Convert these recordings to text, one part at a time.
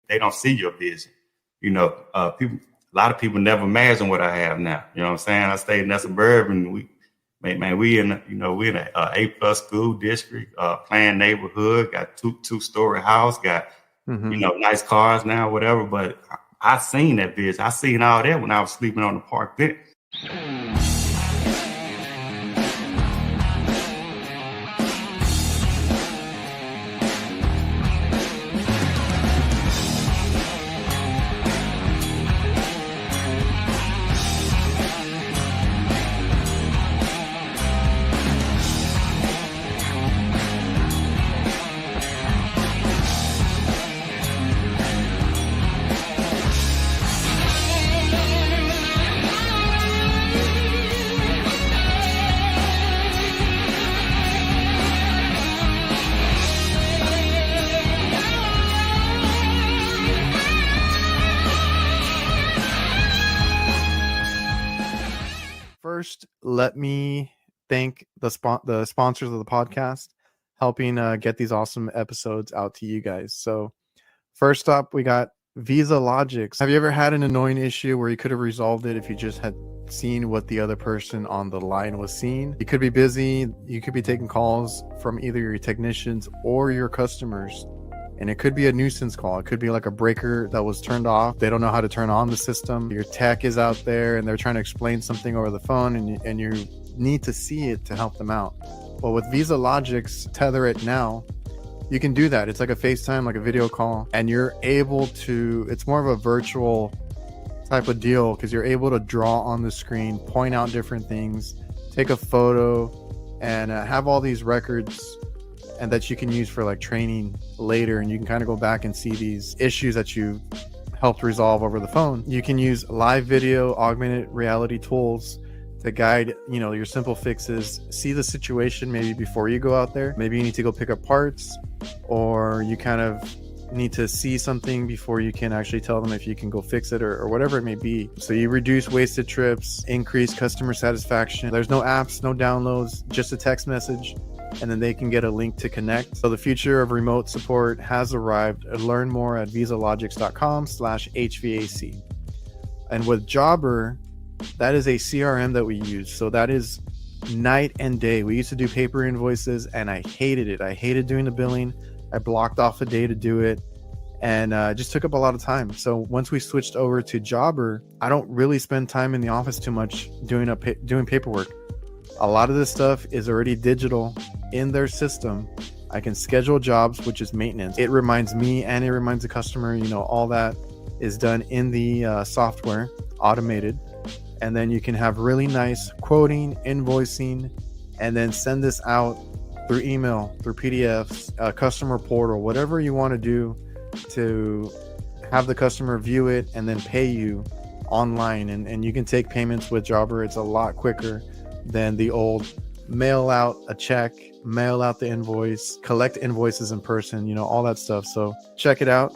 they don't see your vision. A lot of people never imagine what I have now. You know what I'm saying? I stayed in that suburban. We in a A+ school district, planned neighborhood, got two-story house, got nice cars now, whatever. But I seen that vision. I seen all that when I was sleeping on the park bench. First, let me thank the sponsors of the podcast, helping get these awesome episodes out to you guys. So first up, we got VIZALOGIX. Have you ever had an annoying issue where you could have resolved it if you just had seen what the other person on the line was seeing? You could be busy, you could be taking calls from either your technicians or your customers, and it could be a nuisance call. It could be like a breaker that was turned off. They don't know how to turn on the system. Your tech is out there and they're trying to explain something over the phone, and you need to see it to help them out. Well, with VIZALOGIX Tether It Now, you can do that. It's like a FaceTime, like a video call, and you're able to, it's more of a virtual type of deal because you're able to draw on the screen, point out different things, take a photo, and have all these records and that you can use for like training later, and you can kind of go back and see these issues that you helped resolve over the phone. You can use live video, augmented reality tools to guide, your simple fixes, see the situation maybe before you go out there. Maybe you need to go pick up parts, or you kind of need to see something before you can actually tell them if you can go fix it or whatever it may be. So you reduce wasted trips, increase customer satisfaction. There's no apps, no downloads, just a text message, and then they can get a link to connect. So the future of remote support has arrived. Learn more at VIZALOGIX.com/HVAC. And with Jobber, that is a CRM that we use. So that is night and day. We used to do paper invoices and I hated it. I hated doing the billing. I blocked off a day to do it, and it just took up a lot of time. So once we switched over to Jobber, I don't really spend time in the office too much doing paperwork. A lot of this stuff is already digital in their system. I can schedule jobs, which is maintenance. It reminds me and it reminds the customer, all that is done in the software, automated. And then you can have really nice quoting, invoicing, and then send this out through email, through PDFs, customer portal, whatever you want to do to have the customer view it and then pay you online. And you can take payments with Jobber. It's a lot quicker than the old mail out a check, mail out the invoice, collect invoices in person, all that stuff. So check it out.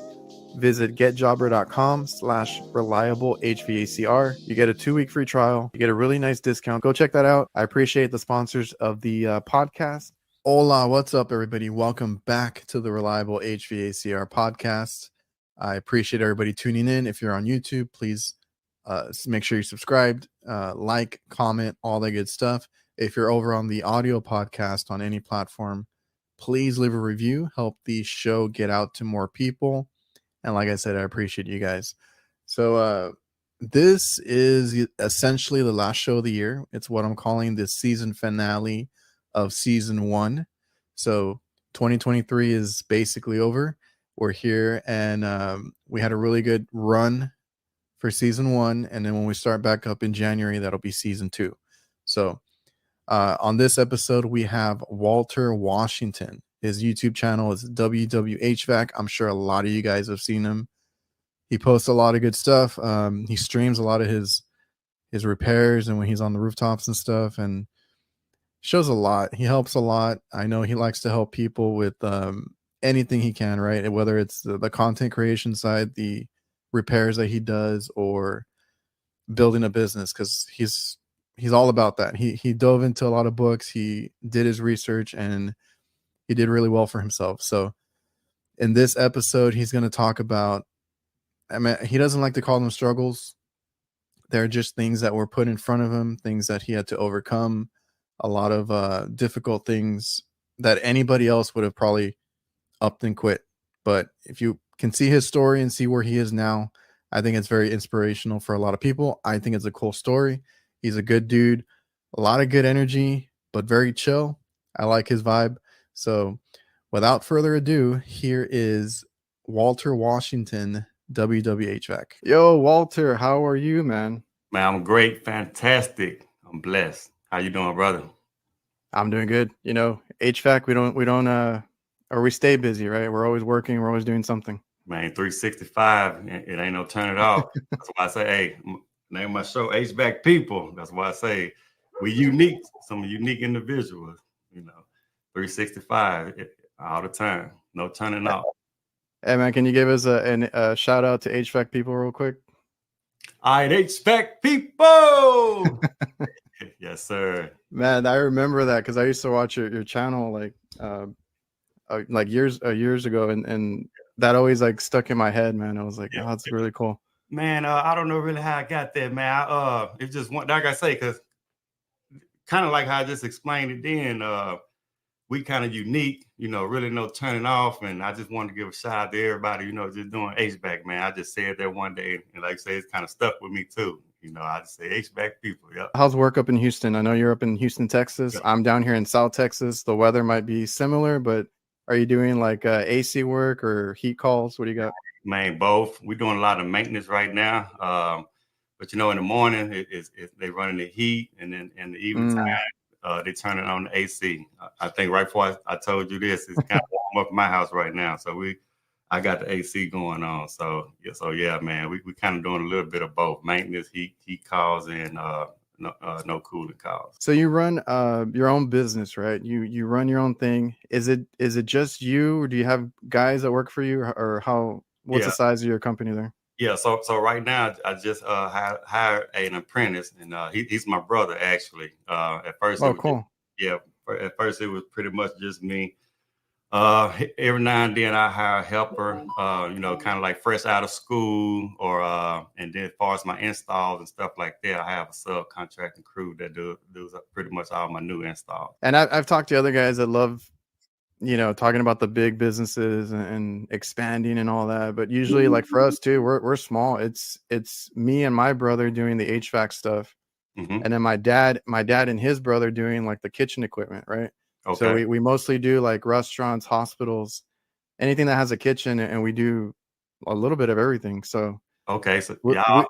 Visit getjobber.com/reliablehvacr. You get a 2-week free trial. You get a really nice discount. Go check that out. I appreciate the sponsors of the podcast. Hola, what's up, everybody? Welcome back to the Reliable HVACR podcast. I appreciate everybody tuning in. If you're on YouTube, please make sure you're subscribed, like, comment, all that good stuff. If you're over on the audio podcast on any platform, please leave a review. Help the show get out to more people. And like I said, I appreciate you guys. So this is essentially the last show of the year. It's what I'm calling the season finale of season 1. So 2023 is basically over. We're here, and we had a really good run for season 1. And then when we start back up in January, that'll be season 2. So on this episode, we have Walter Washington. His YouTube channel is WWHVAC. I'm sure a lot of you guys have seen him. He posts a lot of good stuff. He streams a lot of his repairs and when he's on the rooftops and stuff, and shows a lot. He helps a lot. I know he likes to help people with anything he can, right? Whether it's the content creation side, the repairs that he does, or building a business, because he's all about that. He dove into a lot of books. He did his research, and he did really well for himself. So in this episode, he's going to talk about I mean, he doesn't like to call them struggles. They're just things that were put in front of him, things that he had to overcome, a lot of difficult things that anybody else would have probably upped and quit. But if you can see his story and see where he is now, I think it's very inspirational for a lot of people. I think it's a cool story. He's a good dude, a lot of good energy, but very chill. I like his vibe. So without further ado, here is Walter Washington, WWHVAC. Yo, Walter, how are you, man? Man, I'm great, fantastic. I'm blessed. How you doing, brother? I'm doing good. You know, HVAC, or we stay busy, right? We're always working, we're always doing something. Man, 365, it ain't no turn it off. That's why I say, hey, name of my show, HVAC People. That's why I say we unique, some unique individuals, 365 all the time. No turning off. Hey, man, can you give us a shout out to HVAC People real quick? All right, HVAC People. Yes, sir. Man, I remember that because I used to watch your channel like years ago, and that always like stuck in my head, man. I was like, oh, that's really cool. Man, I don't know really how I got that, man. It just one, like I say, because kind of like how I just explained it then, we kind of unique, really no turning off. And I just wanted to give a shout out to everybody, just doing HVAC, man. I just said that one day, and like I say, it's kind of stuck with me too. I just say HVAC People. Yep. How's work up in Houston? I know you're up in Houston, Texas. Yep. I'm down here in South Texas. The weather might be similar, but are you doing like AC work or heat calls? What do you got? Man, both. We're doing a lot of maintenance right now. But in the morning, they running the heat, and then in the evening time, they turn it on the AC. I think right before I told you this, it's kind of warm up in my house right now. So I got the AC going on. So yeah, man, we kind of doing a little bit of both maintenance, heat calls, and no cooling calls. So you run your own business, right? You run your own thing. Is it just you, or do you have guys that work for you, or what's the size of your company there? Yeah, so right now I just hired an apprentice, and he's my brother actually. At first, cool. At first it was pretty much just me. Every now and then I hire a helper, kind of like fresh out of school, or and then as far as my installs and stuff like that, I have a subcontracting crew that does pretty much all my new installs. And I've talked to other guys that love, talking about the big businesses and expanding and all that. But usually, like for us too, we're small. It's me and my brother doing the HVAC stuff, and then my dad and his brother doing like the kitchen equipment, right? Okay. So we mostly do like restaurants, hospitals, anything that has a kitchen, and we do a little bit of everything. So so y'all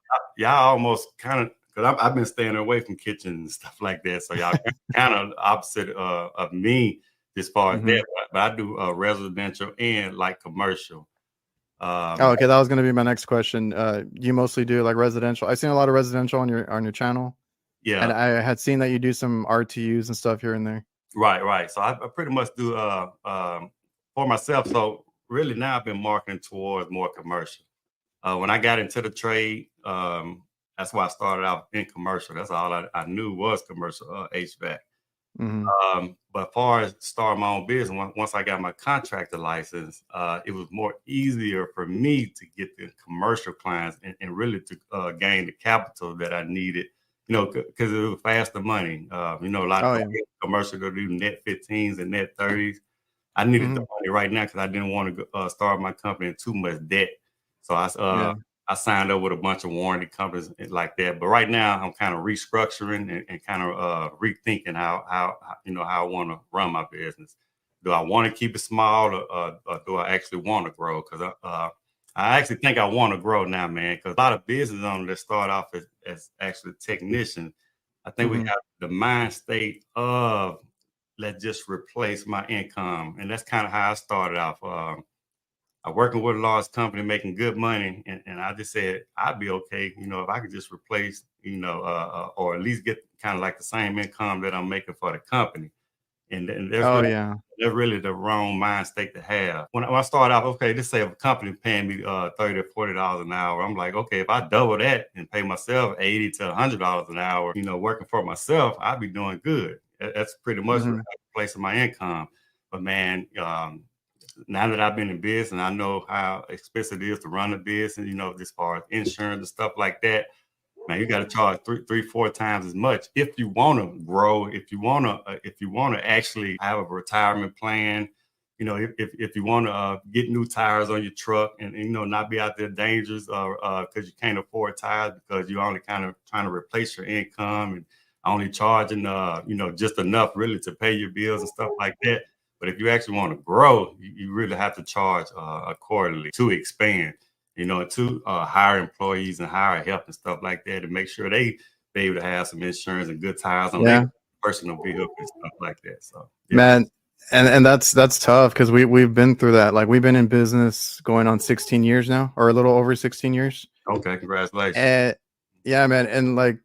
almost kind of, because I've been staying away from kitchens and stuff like that. So y'all kind of opposite of me as far as that. But I do residential and like commercial. Okay, that was going to be my next question. You mostly do like residential. I've seen a lot of residential on your channel. Yeah, and I had seen that you do some RTUs and stuff here and there. Right. So I pretty much do for myself. So really now I've been marketing towards more commercial. When I got into the trade, that's why I started out in commercial. That's all I knew was commercial HVAC. But as far as starting my own business, once I got my contractor license, it was more easier for me to get the commercial clients and really to gain the capital that I needed. Because it was faster money. A lot of commercial to do net 15s and net 30s. I needed the money right now because I didn't want to start my company in too much debt. So I signed up with a bunch of warranty companies like that. But right now I'm kind of restructuring and kind of rethinking how I want to run my business. Do I want to keep it small or do I actually want to grow? Because I actually think I want to grow now, man, because a lot of business owners that start off as actually technicians, I think we have the mind state of let's just replace my income. And that's kind of how I started off. I'm working with a large company making good money. And I just said, I'd be okay, if I could just replace, or at least get kind of like the same income that I'm making for the company. And there's really the wrong mind state to have. When I start off, okay, let's say if a company paying me $30 or $40 an hour, I'm like, okay, if I double that and pay myself $80 to $100 an hour, working for myself, I'd be doing good. That's pretty much replacing my income. But man, now that I've been in business, and I know how expensive it is to run a business, you know, as far as insurance and stuff like that. Man, you got to charge three, 4 times as much if you want to grow. If you want to actually have a retirement plan, you know, if you want to get new tires on your truck and you know not be out there dangerous because you can't afford tires because you're only kind of trying to replace your income and only charging you know just enough really to pay your bills and stuff like that. But if you actually want to grow, you really have to charge accordingly to expand. You know, to hire employees and hire help and stuff like that to make sure they be able to have some insurance and good tires on their personal vehicle and stuff like that. So yeah. Man, and that's tough because we've been through that. Like we've been in business going on 16 years now, or a little over 16 years. Okay, congratulations. And yeah, man, and like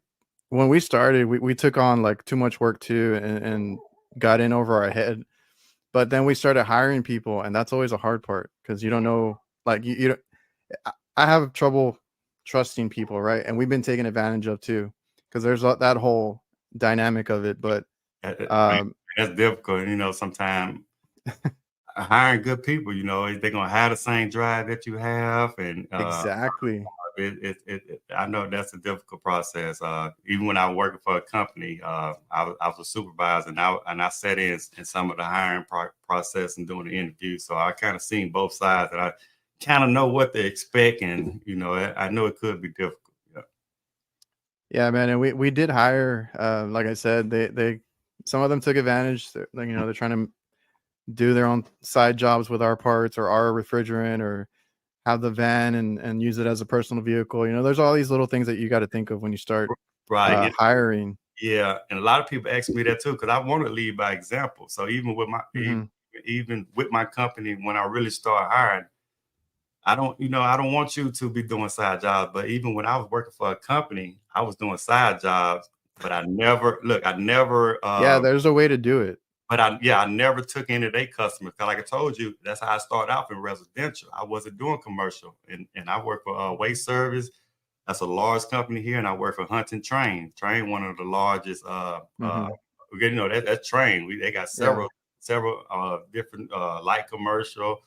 when we started, we took on like too much work too, and got in over our head. But then we started hiring people, and that's always a hard part because you don't know, like you don't. I have trouble trusting people, right? And we've been taken advantage of too, because there's that whole dynamic of it. But that's difficult, you know. Sometimes hiring good people, you know, they're gonna have the same drive that you have, and exactly. I know that's a difficult process. Even when I was working for a company, I was a supervisor, and I sat in some of the hiring process and doing the interview. So I kind of seen both sides, and I kind of know what to expect, and you know, I know it could be difficult. Yeah, man, and we did hire. Like I said, they some of them took advantage. You know, they're trying to do their own side jobs with our parts or our refrigerant or have the van and use it as a personal vehicle. You know, there's all these little things that you got to think of when you start hiring. Yeah, and a lot of people ask me that too because I want to lead by example. So even with my even with my company, when I really start hiring, I don't want you to be doing side jobs. But even when I was working for a company, I was doing side jobs. But I never yeah, there's a way to do it. But I never took any of their customers. Cause like I told you, that's how I started out in residential. I wasn't doing commercial. And I work for Waste Service. That's a large company here. And I work for Hunting Train. Train, one of the largest, you know, that's Train. They got several different light commercial.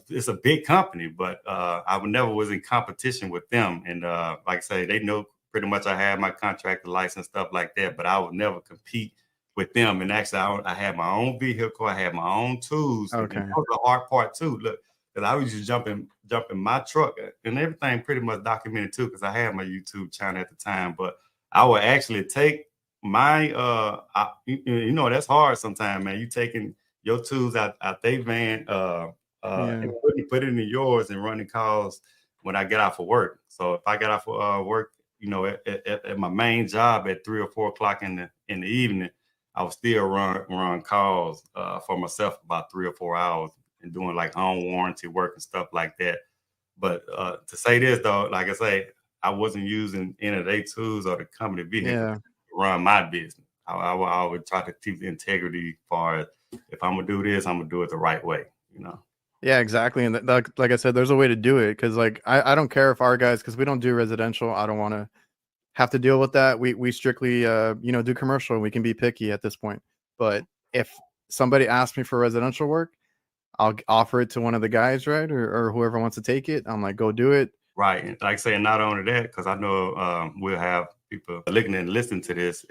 It's a big company, but I never was in competition with them. And like I say, they know pretty much I had my contractor license, stuff like that, but I would never compete with them. And actually, I had my own vehicle. I had my own tools. Okay. And that was the hard part too. Look, because I was just jumping my truck and everything pretty much documented too, because I had my YouTube channel at the time. But I would actually take my, you know, that's hard sometimes, man. You taking your tools out their van and put it in yours and running calls when I get out for work. So if I got out for work, you know, at my main job at 3 or 4 o'clock in the evening, I would still run calls for myself about 3 or 4 hours and doing like home warranty work and stuff like that. But to say this though, like I say, I wasn't using any of their tools or the company vehicle to run my business. I would try to keep the integrity as far as if I'm gonna do this, I'm gonna do it the right way, you know. Yeah, exactly. And like I said, there's a way to do it because like I don't care if our guys, because we don't do residential. I don't want to have to deal with that. We strictly you know, do commercial. We can be picky at this point. But if somebody asks me for residential work, I'll offer it to one of the guys, right? Or whoever wants to take it. I'm like, go do it. Right. And like I say, not only that, because I know we'll have people looking and listening to this.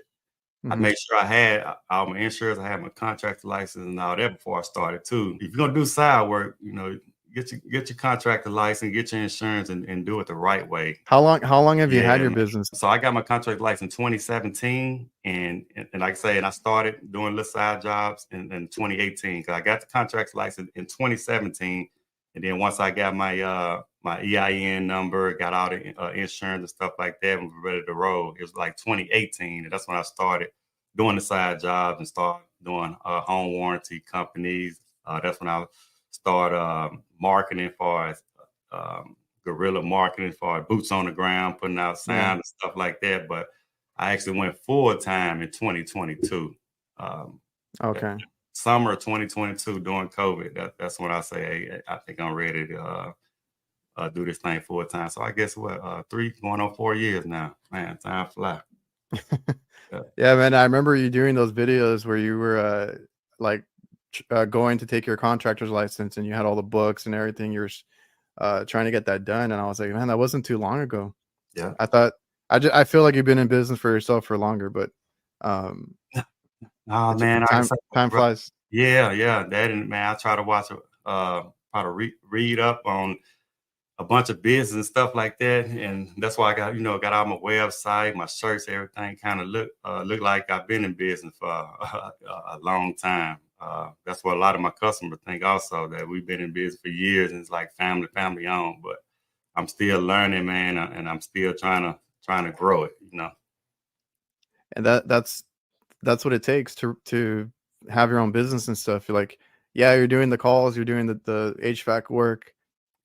I made sure I had all my insurance, I had my contractor license and all that before I started too. If you're gonna do side work, you know, get your contractor license, get your insurance, and do it the right way. How long have you had your business? So I got my contract license in 2017, and like I say, and I started doing little side jobs in 2018. Because I got the contract license in 2017, and then once I got my my EIN number, got all the insurance and stuff like that, and was ready to roll. It was like 2018, and that's when I started doing the side jobs and started doing home warranty companies. That's when I started marketing for guerrilla marketing for boots on the ground, putting out sound and stuff like that. But I actually went full time in 2022. Okay. Summer of 2022 during COVID. That's when I say, hey, I think I'm ready to do this thing full time. So I guess 3 going on 4 years now. Man, time fly. Yeah, man. I remember you doing those videos where you were like going to take your contractor's license, and you had all the books and everything. You're trying to get that done, and I was like, man, that wasn't too long ago. Yeah. I thought I feel like you've been in business for yourself for longer, but Oh man, like I said, time bro, flies. yeah, that and man, I try to watch try to read up on a bunch of business and stuff like that, and that's why I got all my website, my shirts, everything kind of look like I've been in business for a long time. That's what a lot of my customers think also, that we've been in business for years and it's like family owned. But I'm still learning, man, and I'm still trying to grow it. And that's what it takes to have your own business and stuff. You're like, yeah, you're doing the calls, you're doing the HVAC work,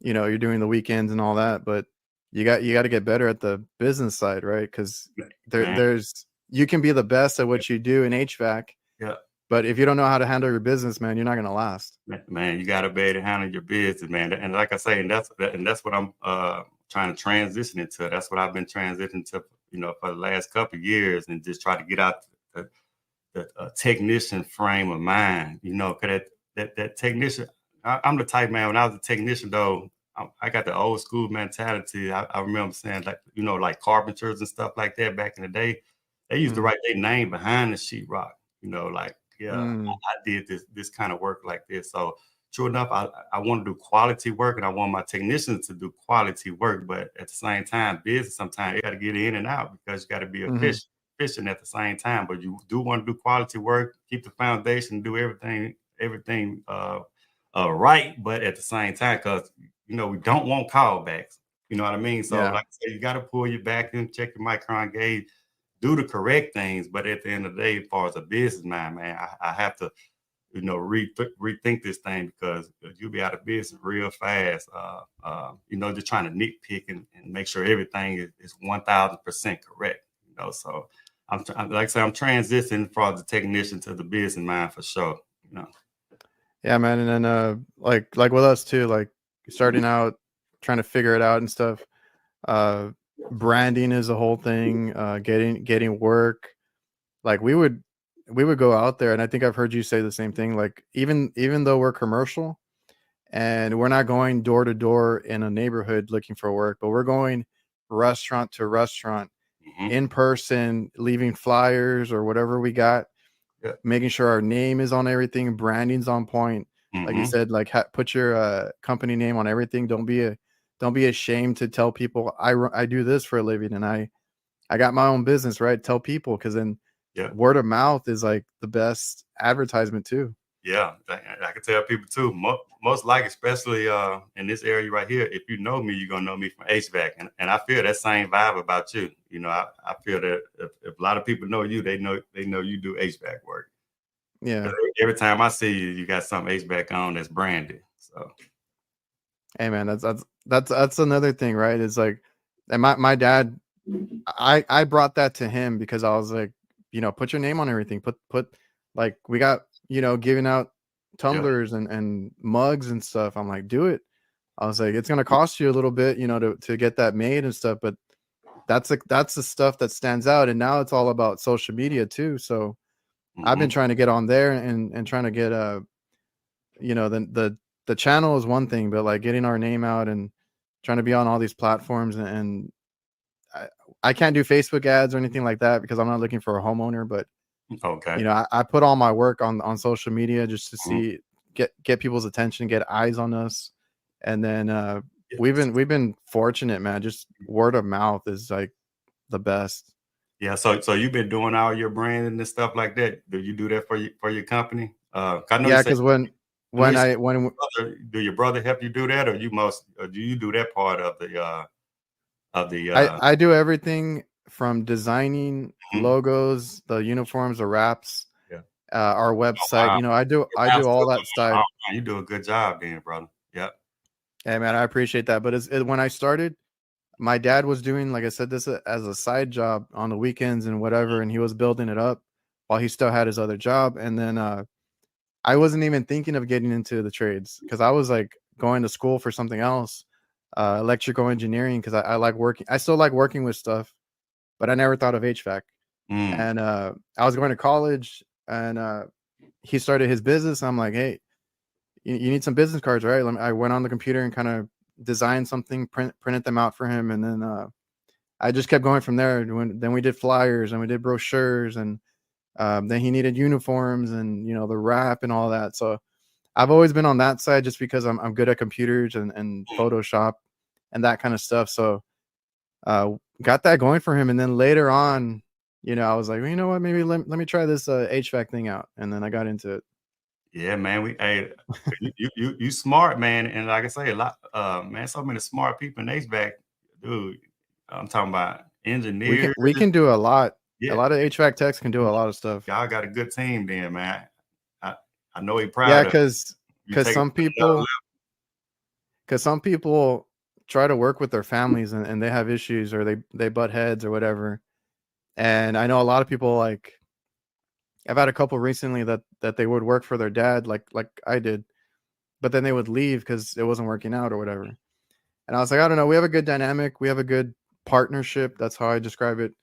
you're doing the weekends and all that, but you got to get better at the business side, right? Because Man, there's you can be the best at what you do in HVAC, yeah. but if you don't know how to handle your business, man, you're not gonna last. Man, you got to be able to handle your business, man. And like I say, and that's what I'm trying to transition into. That's what I've been transitioning to, for the last couple of years, and just try to get out the technician frame of mind. Because that technician, I'm the type, man. When I was a technician, though, I got the old school mentality. I remember saying, like carpenters and stuff like that back in the day. They used to write their name behind the sheetrock. Like, yeah, I did this kind of work like this. So true enough, I want to do quality work, and I want my technicians to do quality work. But at the same time, business, sometimes you got to get in and out because you got to be efficient at the same time. But you do want to do quality work, keep the foundation, do everything right. But at the same time, because we don't want callbacks. You know what I mean? So like I said, you got to pull your back and check your micron gauge, do the correct things. But at the end of the day, as far as a businessman, man, I have to, rethink this thing, because you'll be out of business real fast. Just trying to nitpick and make sure everything is 1000% correct. So I'm like I said, I'm transitioning from the technician to the businessman for sure. Yeah, man. And then like with us too, like starting out, trying to figure it out and stuff. Branding is a whole thing. Getting work. Like we would go out there, and I think I've heard you say the same thing. Like even though we're commercial and we're not going door to door in a neighborhood looking for work, but we're going restaurant to restaurant in person, leaving flyers or whatever we got, making sure our name is on everything, branding's on point. Like you said, like put your company name on everything. Don't be ashamed to tell people I do this for a living, and I got my own business, right? Tell people, because then word of mouth is like the best advertisement too. Yeah, I can tell people too. Most likely, especially in this area right here, if you know me, you're gonna know me from HVAC, and I feel that same vibe about you. I feel that if a lot of people know you, they know you do HVAC work. Yeah. Every time I see you, you got something HVAC on that's branded. So, hey man, that's another thing, right? It's like, and my dad, I brought that to him because I was like, put your name on everything. Put like we got giving out tumblers and mugs and stuff. I'm like, do it. I was like, it's gonna cost you a little bit, to get that made and stuff, but that's the stuff that stands out. And now it's all about social media too. So I've been trying to get on there and trying to get the channel is one thing, but like getting our name out and trying to be on all these platforms. And I can't do Facebook ads or anything like that because I'm not looking for a homeowner, but okay, I put all my work on social media just to see, get people's attention, get eyes on us. And then we've been fortunate, man. Just word of mouth is like the best. Yeah, so you've been doing all your branding and stuff like that. Do you do that for your company? I know you Yeah, say, because when do your brother help you do that, or do you do that part of the I do everything from designing logos, the uniforms, the wraps, our website. wow. I do all that stuff. Oh, you do a good job then, brother. Yeah. Hey man, I appreciate that. But when I started, my dad was doing, like I said, this as a side job on the weekends and whatever, and he was building it up while he still had his other job. And then I wasn't even thinking of getting into the trades because I was like going to school for something else, electrical engineering, because I like working. I still like working with stuff, but I never thought of HVAC. And I was going to college, and he started his business. I'm like, hey, you need some business cards, right? I went on the computer and kind of designed something, printed them out for him, and then I just kept going from there. Then we did flyers and we did brochures, and then he needed uniforms and the wrap and all that. So I've always been on that side just because I'm good at computers and Photoshop and that kind of stuff. So got that going for him, and then later on, I was like, well, you know what, maybe let me try this HVAC thing out, and then I got into it. Yeah, man. You smart, man, and like I say, a lot, man. So many smart people in HVAC, dude. I'm talking about engineers. We can do a lot. Yeah, A lot of HVAC techs can do a lot of stuff. y'all got a good team, then, man. I I know he Yeah, proud of you. because Take it some to another people try to work with their families, and they have issues, or they butt heads or whatever. And I know a lot of people, like, I've had a couple recently that they would work for their dad, like I did, but then they would leave because it wasn't working out or whatever. And I was like, I don't know. We have a good dynamic. We have a good partnership. That's how I describe it.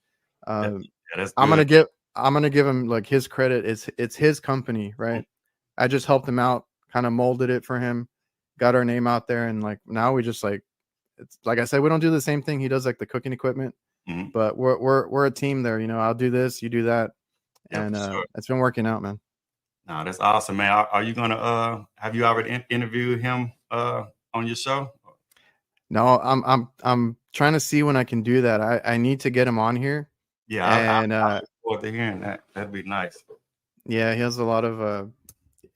level. Um, Yeah, that's I'm good. gonna give him like his credit. It's his company, right? I just helped him out, kind of molded it for him, got our name out there, and like now we just like, it's like I said, we don't do the same thing. He does like the cooking equipment, Mhm. but we're a team there. I'll do this, you do that, Yeah, and for sure. it's been working out, man. No, that's awesome, man. Are you gonna have you already interviewed him on your show? No, I'm trying to see when I can do that. I need to get him on here, Yeah, and I look forward to hearing that. That'd be nice. yeah, he has a lot of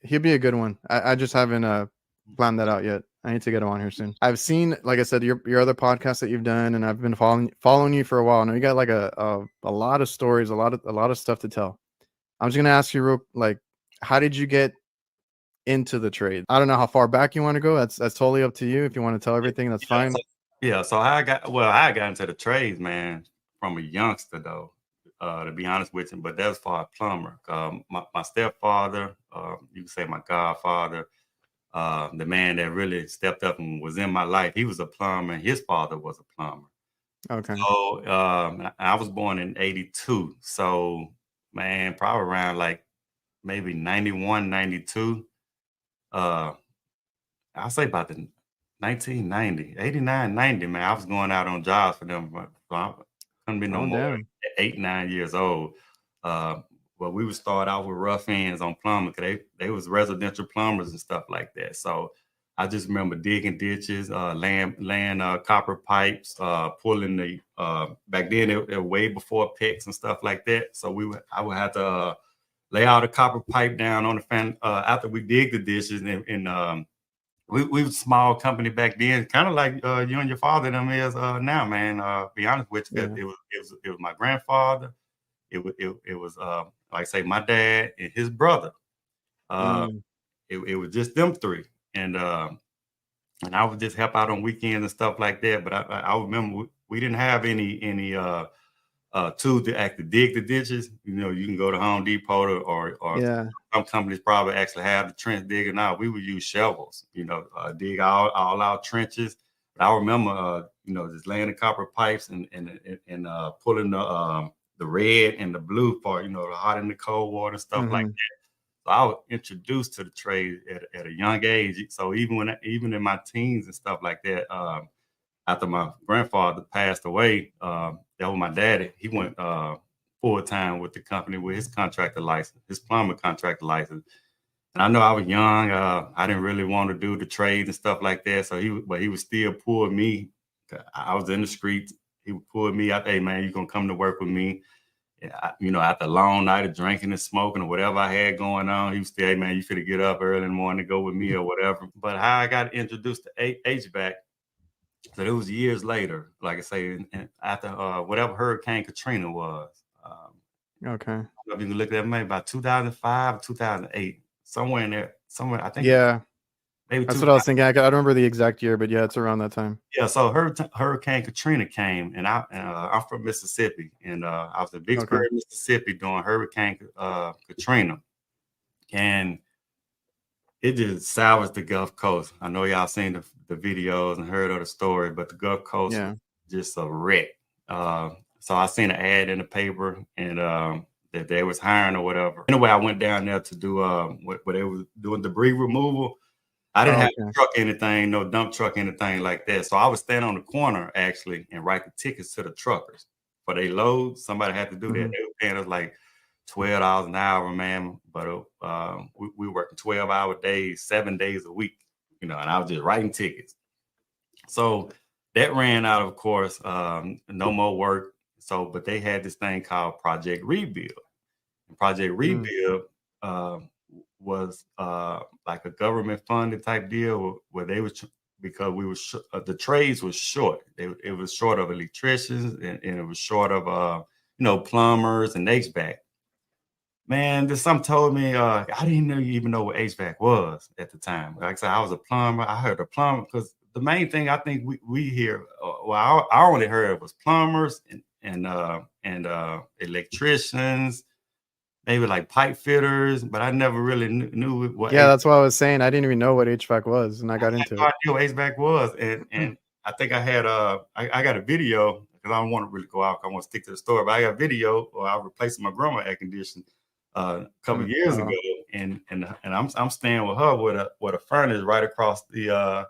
he'll be a good one. I just haven't planned that out yet. I need to get him on here soon. I've seen, like I said, your other podcasts that you've done, and I've been following you for a while now. You got like a lot of stories, a lot of stuff to tell. I'm just gonna ask you like, how did you get into the trade? I don't know how far back you want to go. That's totally up to you. If you want to tell everything, that's Yeah, fine. so I got into the trades, man, from a youngster though. To be honest with you, but that's for a plumber. My stepfather, you can say my godfather, the man that really stepped up and was in my life. He was a plumber. His father was a plumber. Okay. So I was born in '82. So man, probably around like maybe 91, 92. Uh, I'll say about the 1990, 89, 90, man. I was going out on jobs for them. But I couldn't be no Oh, more than damn. 8, 9 years old. Uh, well, we would start out with rough ends on plumbing because they was residential plumbers and stuff like that. So I just remember digging ditches, laying copper pipes, pulling the back then it way before PEX and stuff like that. So I would have to lay out a copper pipe down on the fan after we dig the ditches and we was a small company back then, kind of like you and your father them is now, man. Be honest with you, 'cause Yeah. it was my grandfather. It was like I say my dad and his brother. Uh, Mm. it was just them three, and I would just help out on weekends and stuff like that. But I remember we didn't have any tools to actually dig the ditches. You can go to Home Depot or Yeah. some companies probably actually have the trench digger now. We would use shovels, dig all our trenches. But I remember, just laying the copper pipes and pulling the red and the blue part, the hot and the cold water stuff like Mm-hmm. that. So I was introduced to the trade at a young age. So even in my teens and stuff like that, after my grandfather passed away, that was my daddy. He went full time with the company with his contractor license, his plumber contractor license. And I know I was young. I didn't really want to do the trades and stuff like that. So he would still pull me. I was in the streets. He would pull me out. Hey man, you gonna come to work with me? After a long night of drinking and smoking or whatever I had going on, he would say, hey man, you finna get up early in the morning to go with me or whatever. But how I got introduced to HVAC, so it was years later, like I say, and after whatever Hurricane Katrina was. Okay. I don't know if you can look at that, maybe about 2005, 2008, somewhere in there. Somewhere, I think Yeah. maybe That's two. what I was thinking. I don't remember the exact year, but yeah, it's around that time. Yeah, so Hurricane Katrina came, and I'm from Mississippi, and I was in Okay. Vicksburg, Mississippi during Hurricane Katrina, and it just salvaged the Gulf Coast. I know y'all seen the videos and heard of the story, but the Gulf Coast was Yeah. just a wreck. So I seen an ad in the paper, and that they was hiring or whatever. Anyway, I went down there to do what they was doing, debris removal. I didn't have a truck, anything, no dump truck, anything like that. So I was standing on the corner actually and write the tickets to the truckers for their loads. Somebody had to do that. They were paying us like $12 an hour, man. But we working 12-hour days, 7 days a week, you know, and I was just writing tickets. So that ran out, of course, no more work. So, but they had this thing called Project Rebuild. And Project Rebuild was like a government funded type deal where they was, because we were the trades was short. It was short of electricians and it was short of you know, plumbers and HVAC. Man, there's something told me I didn't even know what HVAC was at the time. Like I said, I was a plumber. I heard a plumber because the main thing I think we hear, well, I only heard was plumbers and electricians, maybe like pipe fitters, but I never really knew what. Yeah, that's what I was saying. I didn't even know what HVAC was, and I got into it. I had no idea what HVAC was, and I think I had I got a video because I don't want to really go out. I want to stick to the story, but I got a video where I replaced my grandma's air conditioner a couple years ago, and I'm staying with her with a furnace right across the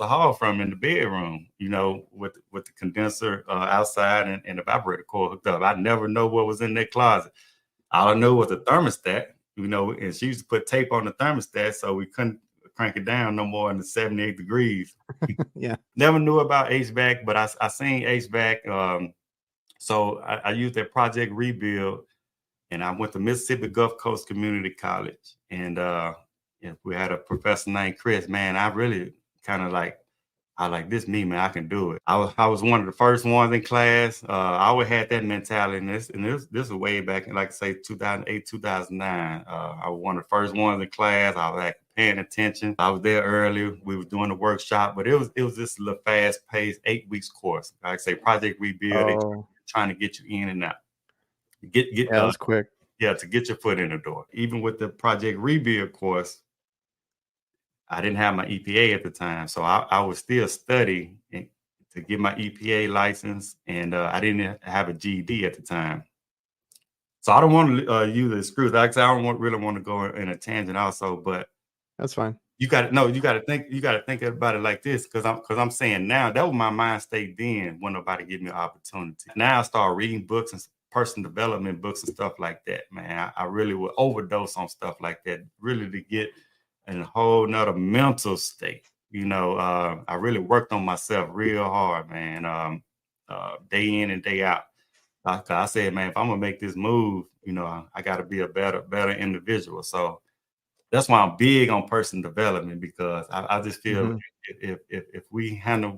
hall from in the bedroom, you know, with the condenser outside and the evaporator coil hooked up. I never know what was in that closet. All I knew was the thermostat, you know, and she used to put tape on the thermostat so we couldn't crank it down no more than 78 degrees. Yeah. Never knew about HVAC, but I seen HVAC. So I used that Project Rebuild, and I went to Mississippi Gulf Coast Community College. And we had a professor named Chris. Man, I really kind of this me, man, I can do it. I was one of the first ones in class. I always had that mentality, and this was way back in, like I say, 2008, 2009. I was one of the first ones in class. I was paying attention. I was there early. We were doing the workshop, but it was this little fast-paced 8 weeks course. Like I say, Project Rebuild, trying to get you in and out. That was quick. Yeah, to get your foot in the door. Even with the Project Rebuild course, I didn't have my EPA at the time, so I was still studying to get my EPA license, and I didn't have a GED at the time. So I don't want to use the excuse. Like I said, I don't really want to go in a tangent also, but that's fine. You got to think about it like this, because I'm saying now that was my mind state then when nobody gave me an opportunity. Now I start reading books and personal development books and stuff like that. Man, I really would overdose on stuff like that, really to get in a whole nother mental state. You know, I really worked on myself real hard, man, day in and day out. Like I said, man, if I'm gonna make this move, you know, I got to be a better individual. So that's why I'm big on personal development, because I just feel if we handle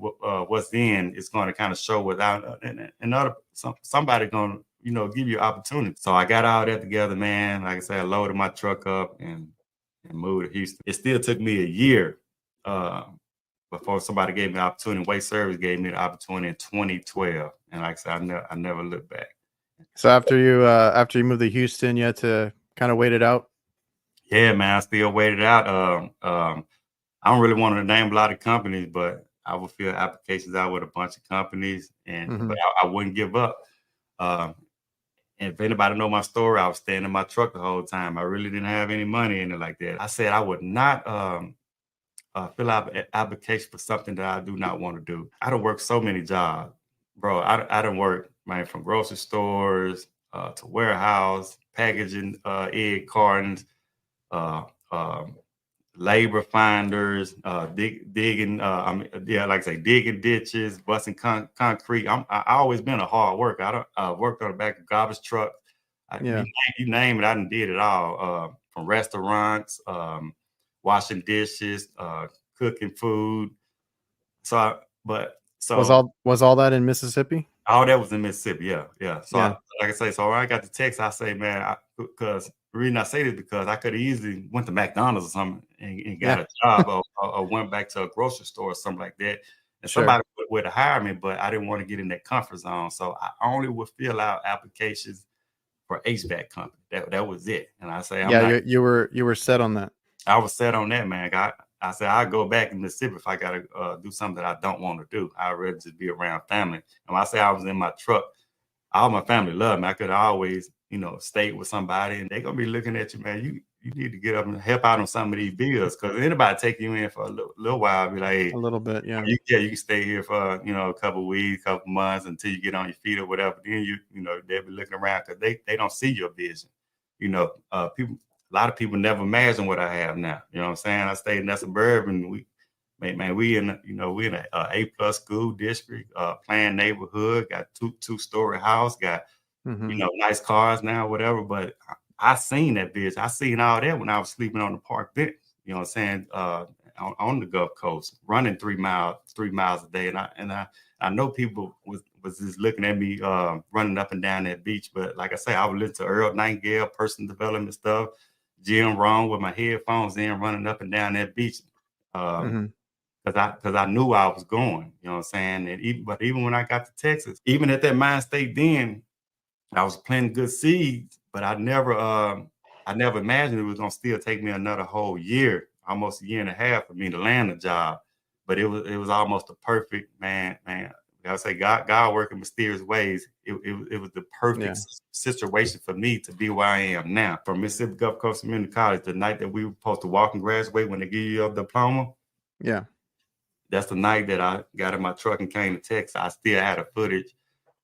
what's in, it's going to kind of show without another somebody going to, you know, give you opportunity. So I got all that together, man. Like I said, I loaded my truck up and moved to Houston. It still took me a year before somebody gave me an opportunity. Waste Service gave me the opportunity in 2012, and like I said, I never looked back. So after you moved to Houston, you had to kind of wait it out. Yeah, man, I still waited out. I don't really want to name a lot of companies, but I would fill applications out with a bunch of companies, and but I wouldn't give up. And if anybody know my story, I was staying in my truck the whole time. I really didn't have any money in it like that. I said I would not fill out an application for something that I do not want to do. I done worked so many jobs, bro. I done worked, man, from grocery stores to warehouse, packaging egg cartons, labor finders, digging, like I say, digging ditches, busting concrete. I always been a hard worker. I worked on the back of garbage truck. You name it, I done did it all. From restaurants, washing dishes, cooking food. So was all that in Mississippi? All that was in Mississippi, yeah. So like I say, so when I got the text, I say, man, because the reason I say this because I could have easily went to McDonald's or something and got a job or went back to a grocery store or something like that. And somebody would have hired me, but I didn't want to get in that comfort zone. So I only would fill out applications for HVAC company. That was it. And I say, you were set on that. I was set on that, man. I said, I'll go back to Mississippi if I got to do something that I don't want to do. I'd rather just be around family. And when I say I was in my truck, all my family loved me. I could always, state with somebody, and they're gonna be looking at you, man. You need to get up and help out on some of these bills, because anybody take you in for a little while, be like, hey, A little bit, yeah. you can stay here for a couple of weeks, couple of months until you get on your feet or whatever. Then they'll be looking around because they don't see your vision. People, a lot of people never imagine what I have now. You know what I'm saying? I stayed in that suburban. We in a A+ school district, planned neighborhood, got two-story house, got nice cars now, whatever. But I seen that vision. I seen all that when I was sleeping on the park bench. You know what I'm saying? On the Gulf Coast, running 3 miles a day, and I know people was just looking at me running up and down that beach. But like I say, I was listening to Earl Nightingale, personal development stuff, Jim Rohn with my headphones in, running up and down that beach. Because I knew I was going, you know what I'm saying? And even when I got to Texas, even at that mind state then, I was planting good seeds, but I never imagined it was gonna still take me another whole year, almost a year and a half for me to land a job. But it was almost a perfect man. I say God working mysterious ways. It was the perfect situation for me to be where I am now. From Mississippi Gulf Coast Community College, the night that we were supposed to walk and graduate when they give you your diploma. Yeah. That's the night that I got in my truck and came to Texas. I still had a footage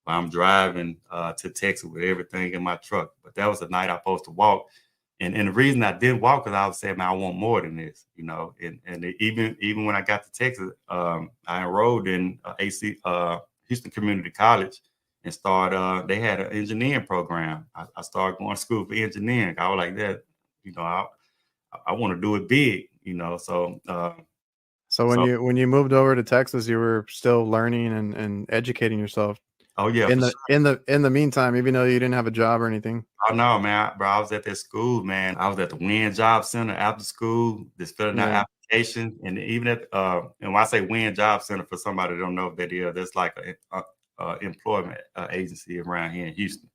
while I'm driving to Texas with everything in my truck. But that was the night I was supposed to walk. And the reason I didn't walk, because I was saying, man, I want more than this, And even when I got to Texas, I enrolled in Houston Community College and started. They had an engineering program. I started going to school for engineering. I was like that, I want to do it big, So when you moved over to Texas, you were still learning and educating yourself. Oh yeah. In the meantime, even though you didn't have a job or anything. Oh no, man, bro! I was at that school, man. I was at the Win Job Center after school, just filling out applications, and even at and when I say Win Job Center, for somebody that don't know what that is, that's like a employment agency around here in Houston,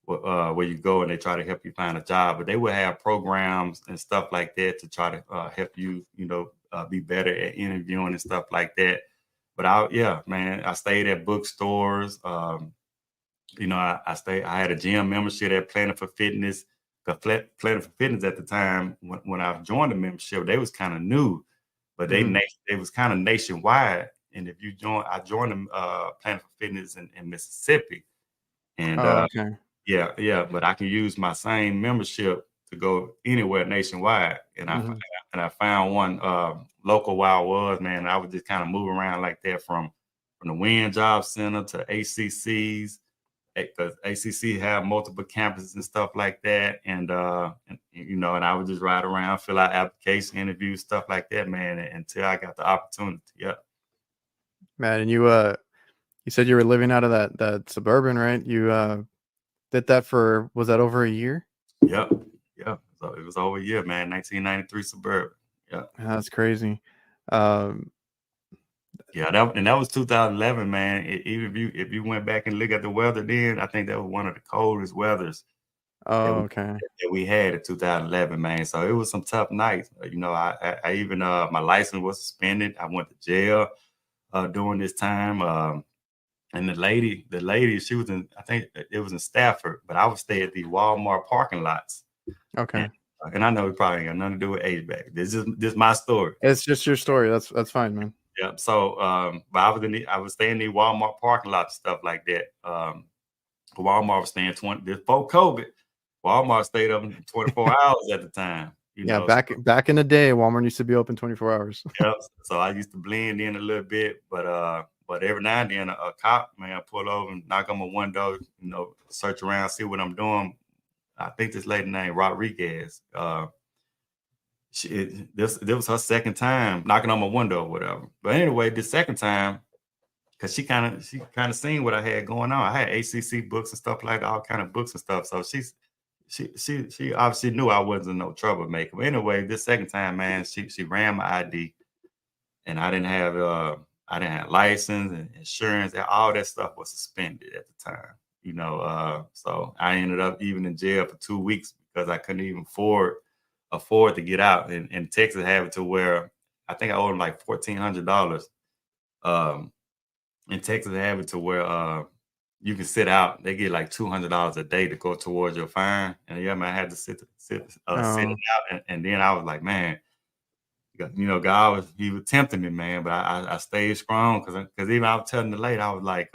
where you go and they try to help you find a job. But they would have programs and stuff like that to try to help you, be better at interviewing and stuff like that. But I stayed at bookstores. I had a gym membership at Planet for Fitness. Planet for Fitness at the time, when I joined the membership, they was kind of new, but they was kind of nationwide. And if you I joined them Planet for Fitness in Mississippi. And but I can use my same membership to go anywhere nationwide. And I found one local where I was, man. I was just kind of moving around like that from the Win Job Center to ACCs, because ACC have multiple campuses and stuff like that. And I would just ride around, fill out application interviews, stuff like that, man, until I got the opportunity. Yeah. Man, and you said you were living out of that suburban, right? You did that was that over a year? Yep. Yeah. So it was over a year, man. 1993 suburban. Yeah. That's crazy. That was 2011, man. Even if you went back and look at the weather then, I think that was one of the coldest weathers that we had in 2011, man. So it was some tough nights. I even my license was suspended. I went to jail during this time. And the lady, she was I think it was in Stafford, but I would stay at the Walmart parking lots. Okay. And I know it probably ain't got nothing to do with HVAC. This is my story. It's just your story. That's fine, man. Yeah. So, but I was staying in the Walmart parking lot and stuff like that. Walmart was staying before COVID. Walmart stayed open 24 hours at the time. Back in the day, Walmart used to be open 24 hours. Yeah. So I used to blend in a little bit, but every now and then a cop, man, pull over and knock on my window, search around, see what I'm doing. I think this lady named Rodriguez. This was her second time knocking on my window or whatever. But anyway, the second time, because she kind of seen what I had going on. I had ACC books and stuff like that, all kind of books and stuff. So she obviously knew I wasn't no troublemaker. But anyway, this second time, man, she ran my ID, and I didn't have license and insurance. All that stuff was suspended at the time. So I ended up even in jail for 2 weeks because I couldn't even afford to get out. And Texas have it to where I think I owed them like $1,400. In Texas have it to where you can sit out. They get like $200 a day to go towards your fine. And yeah, man, I had to sit it out. And then I was like, man, God he was tempting me, man, but I stayed strong because even I was telling the lady, I was like,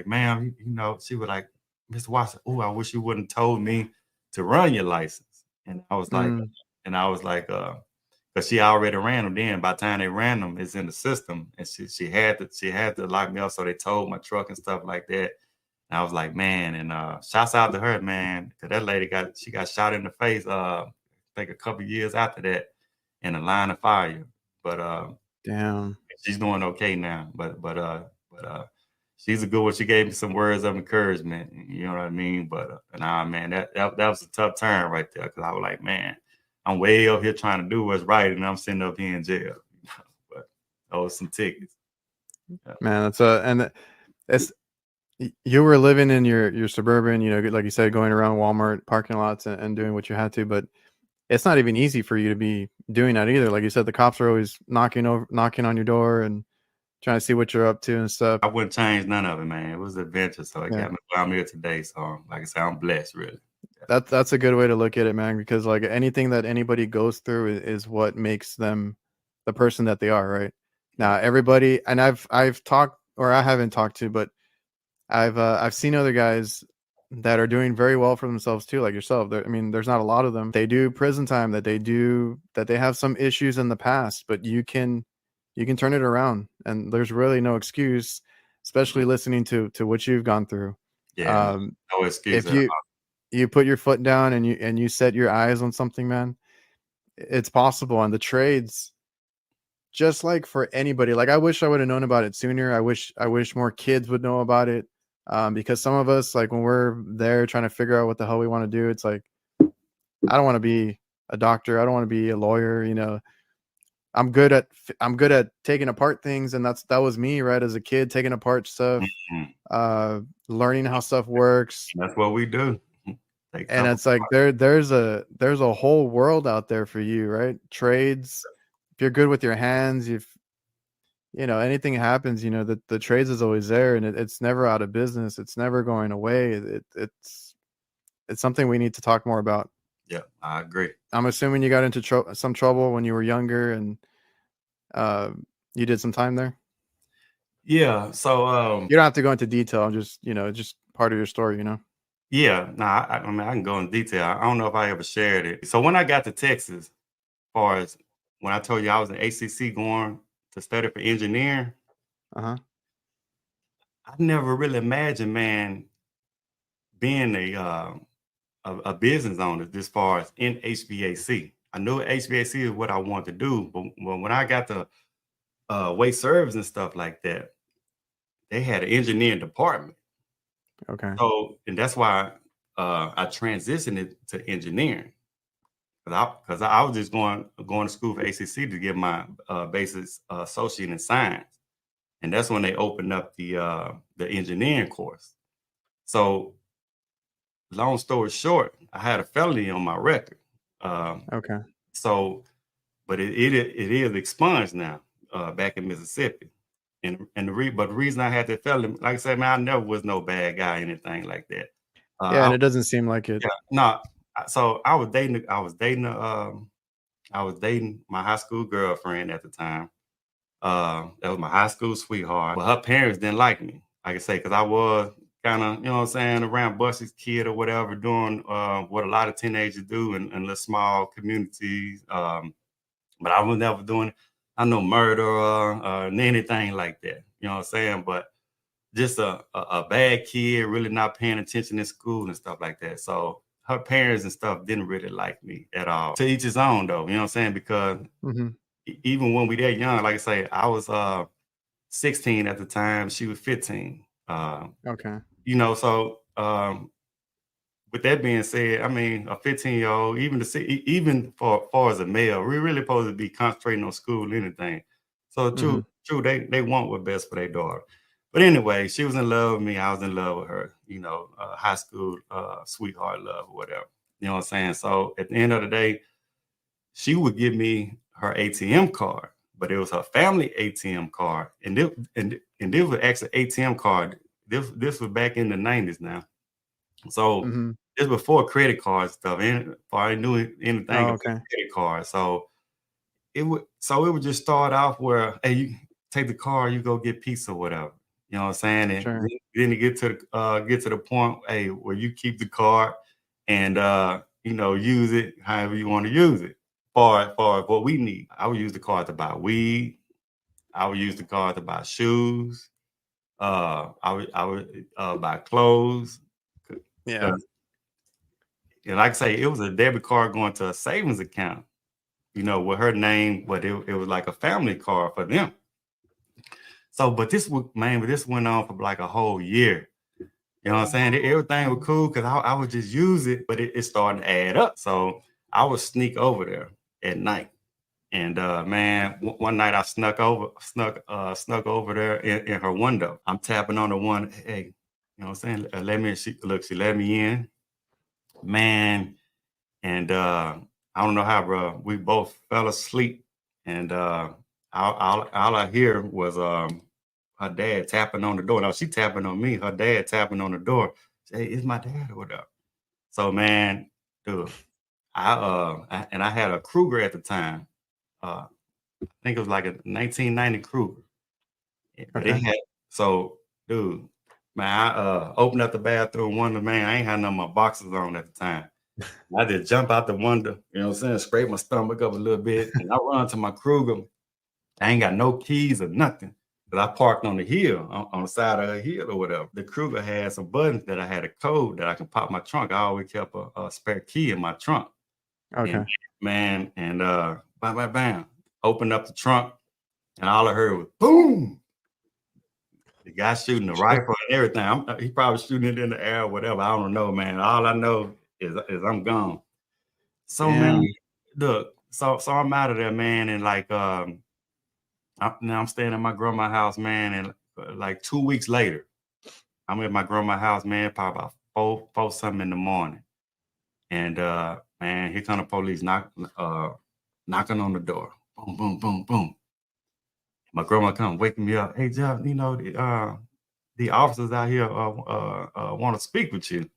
ma'am, she was like, Mr. Watson, oh, I wish you wouldn't told me to run your license. And I was like, because she already ran them. Then by the time they ran them, it's in the system, and she had to lock me up. So they towed my truck and stuff like that. And I was like, man, and shouts out to her, man, because that lady got shot in the face. I think a couple years after that in a line of fire. But damn, she's doing okay now. But she's a good one. She gave me some words of encouragement. You know what I mean? But nah, man, that was a tough turn right there because I was like, man, I'm way up here trying to do what's right, and I'm sitting up here in jail. But those some tickets. Yeah. Man, it's you were living in your suburban, like you said, going around Walmart parking lots and doing what you had to, but it's not even easy for you to be doing that either. Like you said, the cops are always knocking on your door and trying to see what you're up to and stuff. I wouldn't change none of it, man. It was an adventure, so it got me where I'm here today. So, like I said, I'm blessed, really. That's a good way to look at it, man, because like anything that anybody goes through is what makes them the person that they are, right? Now, everybody, and I've talked, or I haven't talked to, but I've seen other guys that are doing very well for themselves too, like yourself. I mean, there's not a lot of them. They do prison time, that they have some issues in the past, but you can turn it around, and there's really no excuse, especially listening to what you've gone through. Yeah, no excuse. If you put your foot down and you set your eyes on something, man, it's possible. And the trades, just like for anybody, like I wish I would have known about it sooner. I wish more kids would know about it. Because some of us, like when we're there trying to figure out what the hell we want to do, it's like, I don't want to be a doctor. I don't want to be a lawyer. I'm good at taking apart things. And that was me, right? As a kid, taking apart stuff, learning how stuff works. That's what we do. And it's like there's a whole world out there for you, right? Trades. If you're good with your hands, if anything happens, the trades is always there, and it's never out of business. It's never going away. It's something we need to talk more about. Yeah, I agree. I'm assuming you got into some trouble when you were younger, and you did some time there. Yeah. So you don't have to go into detail. I'm just just part of your story. Yeah, I mean, I can go in detail. I don't know if I ever shared it. So when I got to Texas, as far as when I told you I was in ACC going to study for engineering, I never really imagined, man, being a business owner this far as in HVAC. I knew HVAC is what I wanted to do, but when I got to waste service and stuff like that, they had an engineering department. Okay. So, and that's why I transitioned it to engineering, because I was just going to school for ACC to get my basic associate in science, and that's when they opened up the engineering course. So, long story short, I had a felony on my record. Okay. So, but it is expunged now back in Mississippi. And the reason I had that felony, like I said, man, I never was no bad guy, anything like that. And it doesn't seem like it. Yeah, no. So I was dating my high school girlfriend at the time. That was my high school sweetheart. But her parents didn't like me, like I say, because I was kind of, what I'm saying, around Busty's kid or whatever, doing what a lot of teenagers do in little small communities. But I was never doing, I know, murder or anything like that. You know what I'm saying? But just a bad kid, really not paying attention in school and stuff like that. So her parents and stuff didn't really like me at all. To each his own, though. You know what I'm saying? Because even when we that young, like I say, I was 16 at the time. She was 15. Okay. So with that being said, I mean, a 15-year-old, even for far as a male, we're really supposed to be concentrating on school and anything. So true, they want what's best for their daughter. But anyway, she was in love with me. I was in love with her, high school sweetheart love or whatever. You know what I'm saying? So at the end of the day, she would give me her ATM card, but it was her family ATM card. And it was actually ATM card. this was back in the 90s now. So Mm-hmm. this before credit card stuff. And before I knew anything Oh, about okay. credit cards. So it would just start off where, hey, you take the car, you go get pizza or whatever. You know what I'm saying? And Sure. then you get to the point, hey, where you keep the card and use it however you want to use it. For what we need. I would use the card to buy weed. I would use the card to buy shoes. I would buy clothes. Yeah. And like I say, it was a debit card going to a savings account, with her name, but it was like a family card for them. So, but this went on for like a whole year. You know what I'm saying? Everything was cool because I would just use it, but it started to add up. So I would sneak over there at night. And man, one night I snuck over there in her window. I'm tapping on the one, hey, you know what I'm saying? Let me, she let me in. Man, and I don't know how, bro. We both fell asleep, and all I hear was her dad tapping on the door. No, she tapping on me. Her dad tapping on the door. Say, hey, it's my dad or whatever. So man, dude, I had a Kruger at the time. I think it was like a 1990 Kruger. But Okay. dude, man, I opened up the bathroom window, man. I ain't had none of my boxes on at the time. I just jump out the window, you know what I'm saying, scrape my stomach up a little bit, and I run to my Kruger. I ain't got no keys or nothing. But I parked on the hill, on the side of a hill or whatever. The Kruger had some buttons that I had a code that I can pop my trunk. I always kept a spare key in my trunk. Okay. And man, and bam, bam, opened up the trunk, and all I heard was boom. The guy shooting the rifle and everything. He probably shooting it in the air or whatever. I don't know, man. All I know is I'm gone. So Damn. man, look, so I'm out of there, man, and like now I'm staying at my grandma's house, man, and like 2 weeks later, I'm at my grandma's house, man, probably about four something in the morning, and man, here come the police knocking on the door, boom, boom, boom, boom. My grandma come waking me up. Hey, Jeff, the officers out here want to speak with you.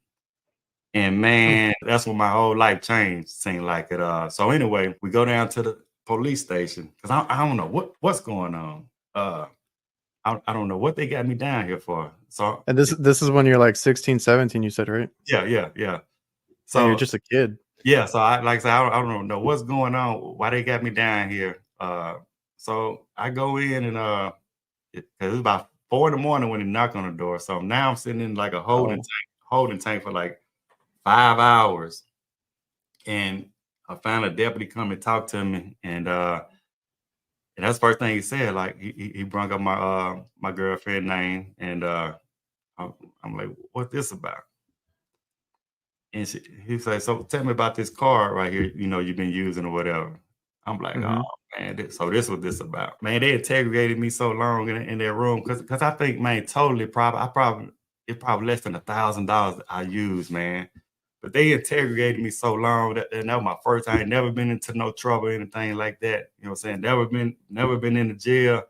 And man, that's when my whole life changed. Seemed like it. So anyway, we go down to the police station because I don't know what's going on. I don't know what they got me down here for. So And this is when you're like 16, 17, you said, right? yeah. So you're So just a kid. yeah, so I like I said, I don't know what's going on. Why they got me down here? So I go in and it was about 4 in the morning when they knock on the door. So now I'm sitting in like a holding tank for like 5 hours. And I found a deputy come and talk to me. And that's the first thing he said. Like he brought up my girlfriend name. And I'm like, what's this about? And he said, so tell me about this card right here, you've been using or whatever. I'm like, oh man, so this what this about. Man, they interrogated me so long in their room because I think, man, totally it's probably less than $1,000 I used, man. But they interrogated me so long that was my first time. I ain't never been into no trouble or anything like that. You know what I'm saying? Never been in the jail.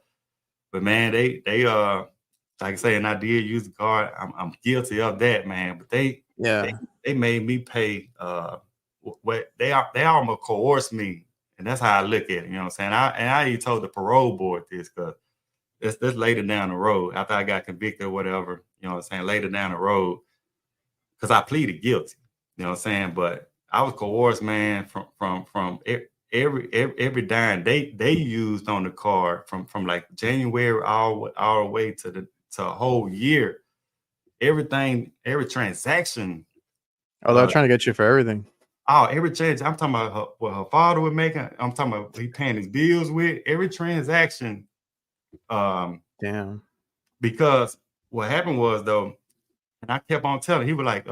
But man, they like I say, and I did use the card. I'm guilty of that, man. But they made me pay what they almost coerced me. And that's how I look at it. You know what I'm saying? I even told the parole board this because it's later down the road after I got convicted or whatever, you know what I'm saying? Later down the road, because I pleaded guilty, you know what I'm saying? But I was coerced, man, from every dime they used on the card from like January all the way to a whole year. Everything, every transaction. Oh, they're trying to get you for everything. Oh, every transaction. I'm talking about what her father was making. I'm talking about he paying his bills with every transaction. Damn. Because what happened was though, and I kept on telling, he was like,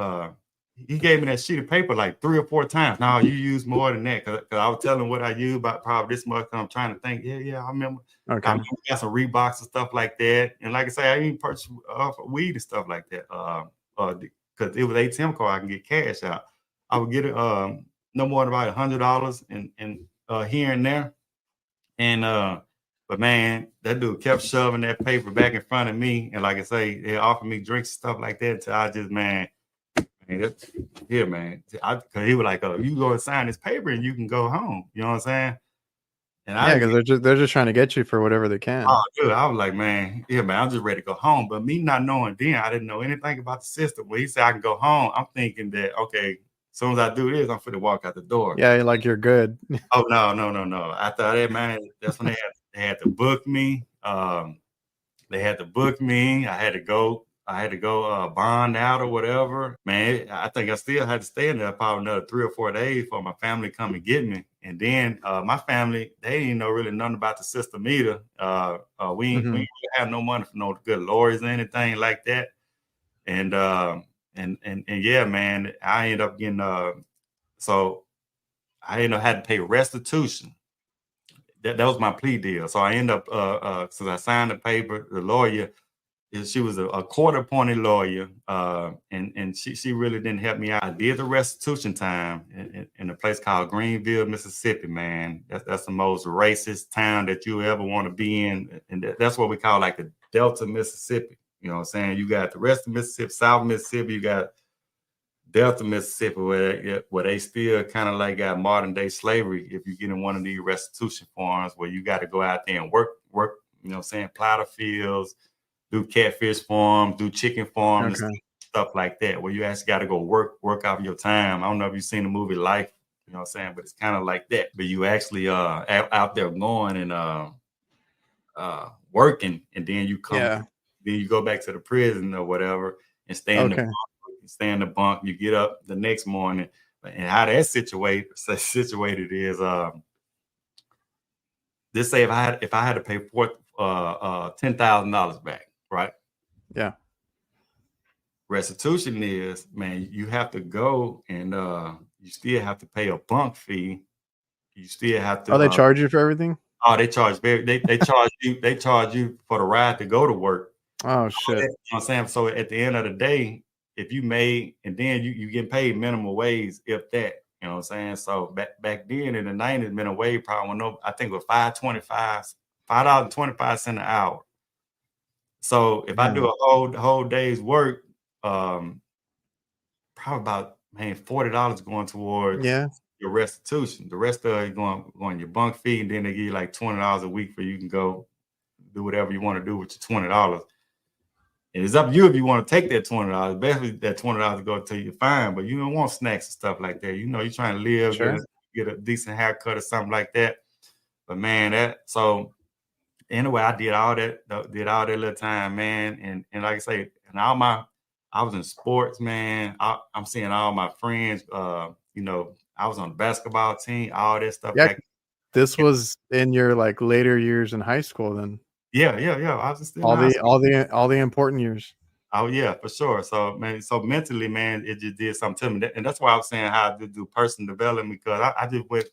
he gave me that sheet of paper like 3 or 4 times. No, you use more than that. Cause I was telling what I used about probably this much. I'm trying to think. Yeah, I remember. Okay. I remember got some Reeboks and stuff like that. And like I say, I even purchased weed and stuff like that. Cause it was ATM card, I can get cash out. I would get it no more than about $100 and here and there. And But man, that dude kept shoving that paper back in front of me, and like I say, they offered me drinks and stuff like that. Until I just man, yeah, man. Because he was like, "Oh, you go and sign this paper, and you can go home." You know what I'm saying? And Yeah, because they're just trying to get you for whatever they can. oh, dude, I was like, man, yeah, man, I'm just ready to go home. But me not knowing then, I didn't know anything about the system. When he said I can go home, I'm thinking that okay, as soon as I do this, I'm finna walk out the door. Yeah, like you're good. Oh no. After that, man, that's when they had to book me. They had to book me. I had to go bond out or whatever. Man, I think I still had to stay in there probably another 3 or 4 days for my family to come and get me. And then my family, they didn't know really nothing about the system either. We ain't really have no money for no good lawyers or anything like that. And yeah, man, I ended up getting so I ended up had to pay restitution. That was my plea deal. So I ended up since I signed the paper, the lawyer, she was a court-appointed lawyer, and she really didn't help me out. I did the restitution time in a place called Greenville, Mississippi. Man, that's the most racist town that you ever want to be in, and that's what we call like the Delta, Mississippi. You know what I'm saying? You got the rest of Mississippi, South Mississippi. You got Delta, Mississippi, where they still kind of like got modern day slavery. If you get in one of these restitution farms where you got to go out there and work, you know what I'm saying, plow the fields, do catfish farms, do chicken farms, and stuff like that, where you actually got to go work out your time. I don't know if you've seen the movie Life, you know what I'm saying, but it's kind of like that. But you actually out there going and working, and then you come, then you go back to the prison or whatever and stay in the bunk. You stay in the bunk. You get up the next morning, and how that situated is this say if I had to pay $10,000 back, right? Yeah. Restitution is, man, you have to go and you still have to pay a bunk fee. You still have to. Oh, they charge you for everything? Oh, they charge they charge you for the ride to go to work. Oh shit. You know what I'm saying? So at the end of the day, if you made and then you get paid minimum wage, if that, you know what I'm saying? So back then in the 90s, minimum wage probably went up, I think it was $5.25 an hour. So if I do a whole day's work, probably about $40 going towards your restitution. The rest of it going your bunk fee, and then they give you like $20 a week for you can go do whatever you want to do with your $20. And it's up to you if you want to take that $20. Basically, that $20 go till you're fine, but you don't want snacks and stuff like that. You know, you're trying to live, get a decent haircut or something like that. But man, so anyway, I did all that little time, man. And like I say, and I was in sports, man. I'm seeing all my friends. You know, I was on the basketball team, all that stuff. Yeah, this was in your like later years in high school, then. Yeah. I was still all the important years. Oh yeah, for sure. So man, so mentally, man, it just did something to me, and that's why I was saying how I do personal development, because I just went.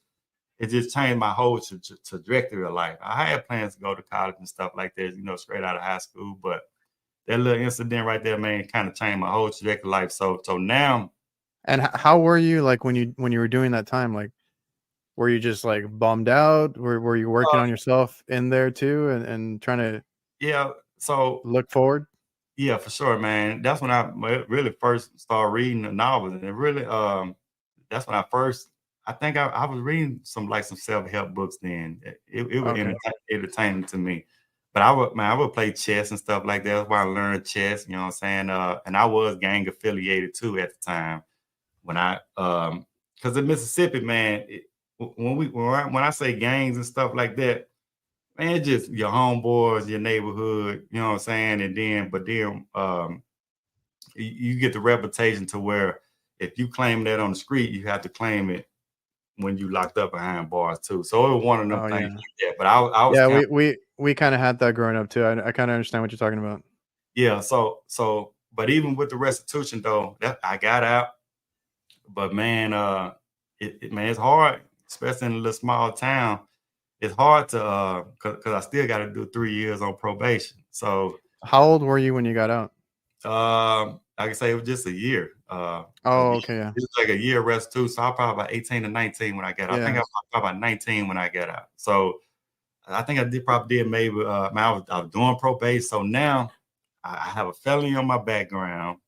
It just changed my whole trajectory of life. I had plans to go to college and stuff like that, you know, straight out of high school, but that little incident right there, man, kind of changed my whole trajectory of life. So now. And how were you like when you were doing that time? Like, were you just like bummed out? Were you working on yourself in there too, and trying to look forward? Yeah, for sure, man. That's when I really first started reading the novels, and it really that's when I think I was reading some self-help books then. It was entertaining to me. But I would play chess and stuff like that. That's why I learned chess, you know what I'm saying? And I was gang affiliated too at the time. When because in Mississippi, man, when I say gangs and stuff like that, man, it's just your homeboys, your neighborhood, you know what I'm saying? And then, you get the reputation to where if you claim that on the street, you have to claim it when you locked up behind bars too. So it was one of them things like that. But I was we kind of had that growing up too. I kind of understand what you're talking about. Yeah. So, but even with the restitution though, I got out. But man, it's hard, especially in a little small town. It's hard to because I still got to do 3 years on probation. So how old were you when you got out? I can say it was just a year. Okay, it was like a year restitution. So I was probably about 18 to 19 when I got out. I think I was probably about 19 when I got out. So I think I probably did maybe. Man, I was doing probation, so now I have a felony on my background.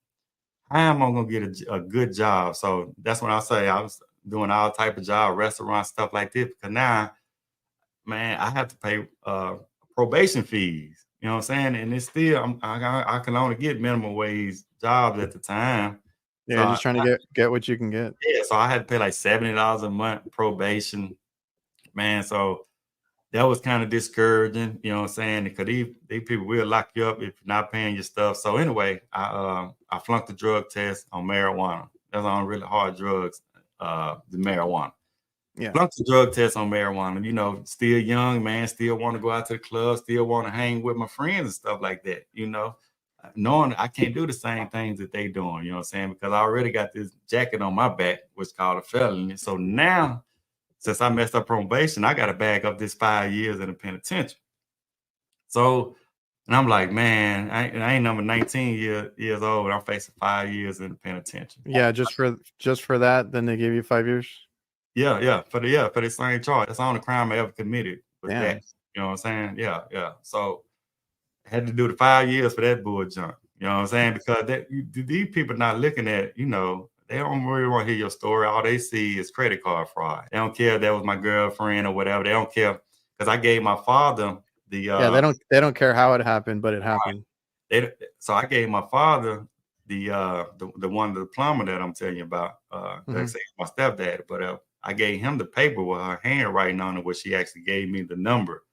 How am I gonna get a good job? So that's when I say I was doing all type of job, restaurant stuff like this. Because now, man, I have to pay probation fees. You know what I'm saying? And it's still I can only get minimum wage jobs at the time. Yeah, So just trying to get what you can get. yeah, so I had to pay like $70 a month probation, man. So that was kind of discouraging, you know what I'm saying? Because these people will lock you up if you're not paying your stuff. So anyway, I flunked the drug test on marijuana. That's on really hard drugs, the marijuana. Yeah. Flunked the drug test on marijuana. You know, still young, man, still want to go out to the club, still want to hang with my friends and stuff like that, you know. Knowing I can't do the same things that they doing, you know what I'm saying? Because I already got this jacket on my back, which is called a felony. So now, since I messed up probation, I got to bag up this 5 years in the penitentiary. So, and I'm like, man, I ain't number 19 years old. I'm facing 5 years in the penitentiary. Yeah, just for that, then they give you 5 years. Yeah, for the same charge. That's the only crime I ever committed was Damn. that. You know what I'm saying? Yeah. So I had to do the 5 years for that bull junk. You know what I'm saying? Because these people not looking at, you know, they don't really want to hear your story. All they see is credit card fraud. They don't care if that was my girlfriend or whatever. They don't care because I gave my father the Yeah, they don't care how it happened, but it happened. so I gave my father the one, the plumber that I'm telling you about. They say my stepdad, but I gave him the paper with her handwriting on it, where she actually gave me the number.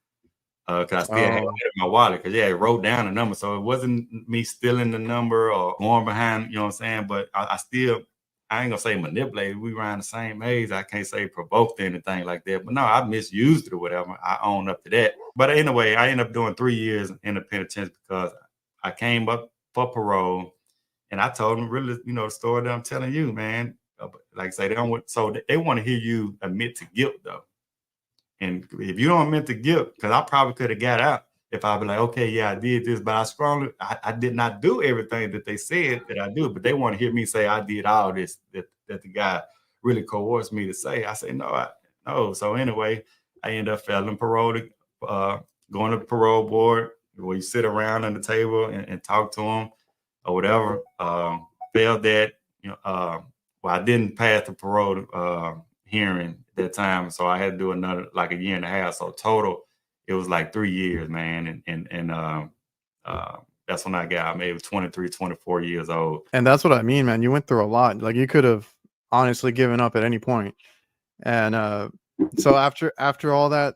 Because I still had it in my wallet, because I wrote down the number. So it wasn't me stealing the number or going behind, you know what I'm saying? But I ain't gonna say manipulated. We around the same age. I can't say provoked or anything like that. But no, I misused it or whatever. I own up to that. But anyway, I ended up doing 3 years in the penitentiary because I came up for parole, and I told them really, you know, the story that I'm telling you, man. Like I say, they want to hear you admit to guilt though. And if you don't admit to guilt, because I probably could have got out if I be like, okay, yeah, I did this, but I did not do everything that they said that I do. But they want to hear me say I did all this that the guy really coerced me to say. I say no. So anyway, I end up failing parole, going to the parole board where you sit around on the table and talk to them or whatever. Failed that, you know. Well, I didn't pass the parole hearing that time, so I had to do another like a year and a half. So total, it was like 3 years, man. And that's when I got maybe 23, 24 years old. And that's what I mean, man. You went through a lot. Like you could have honestly given up at any point. And so after all that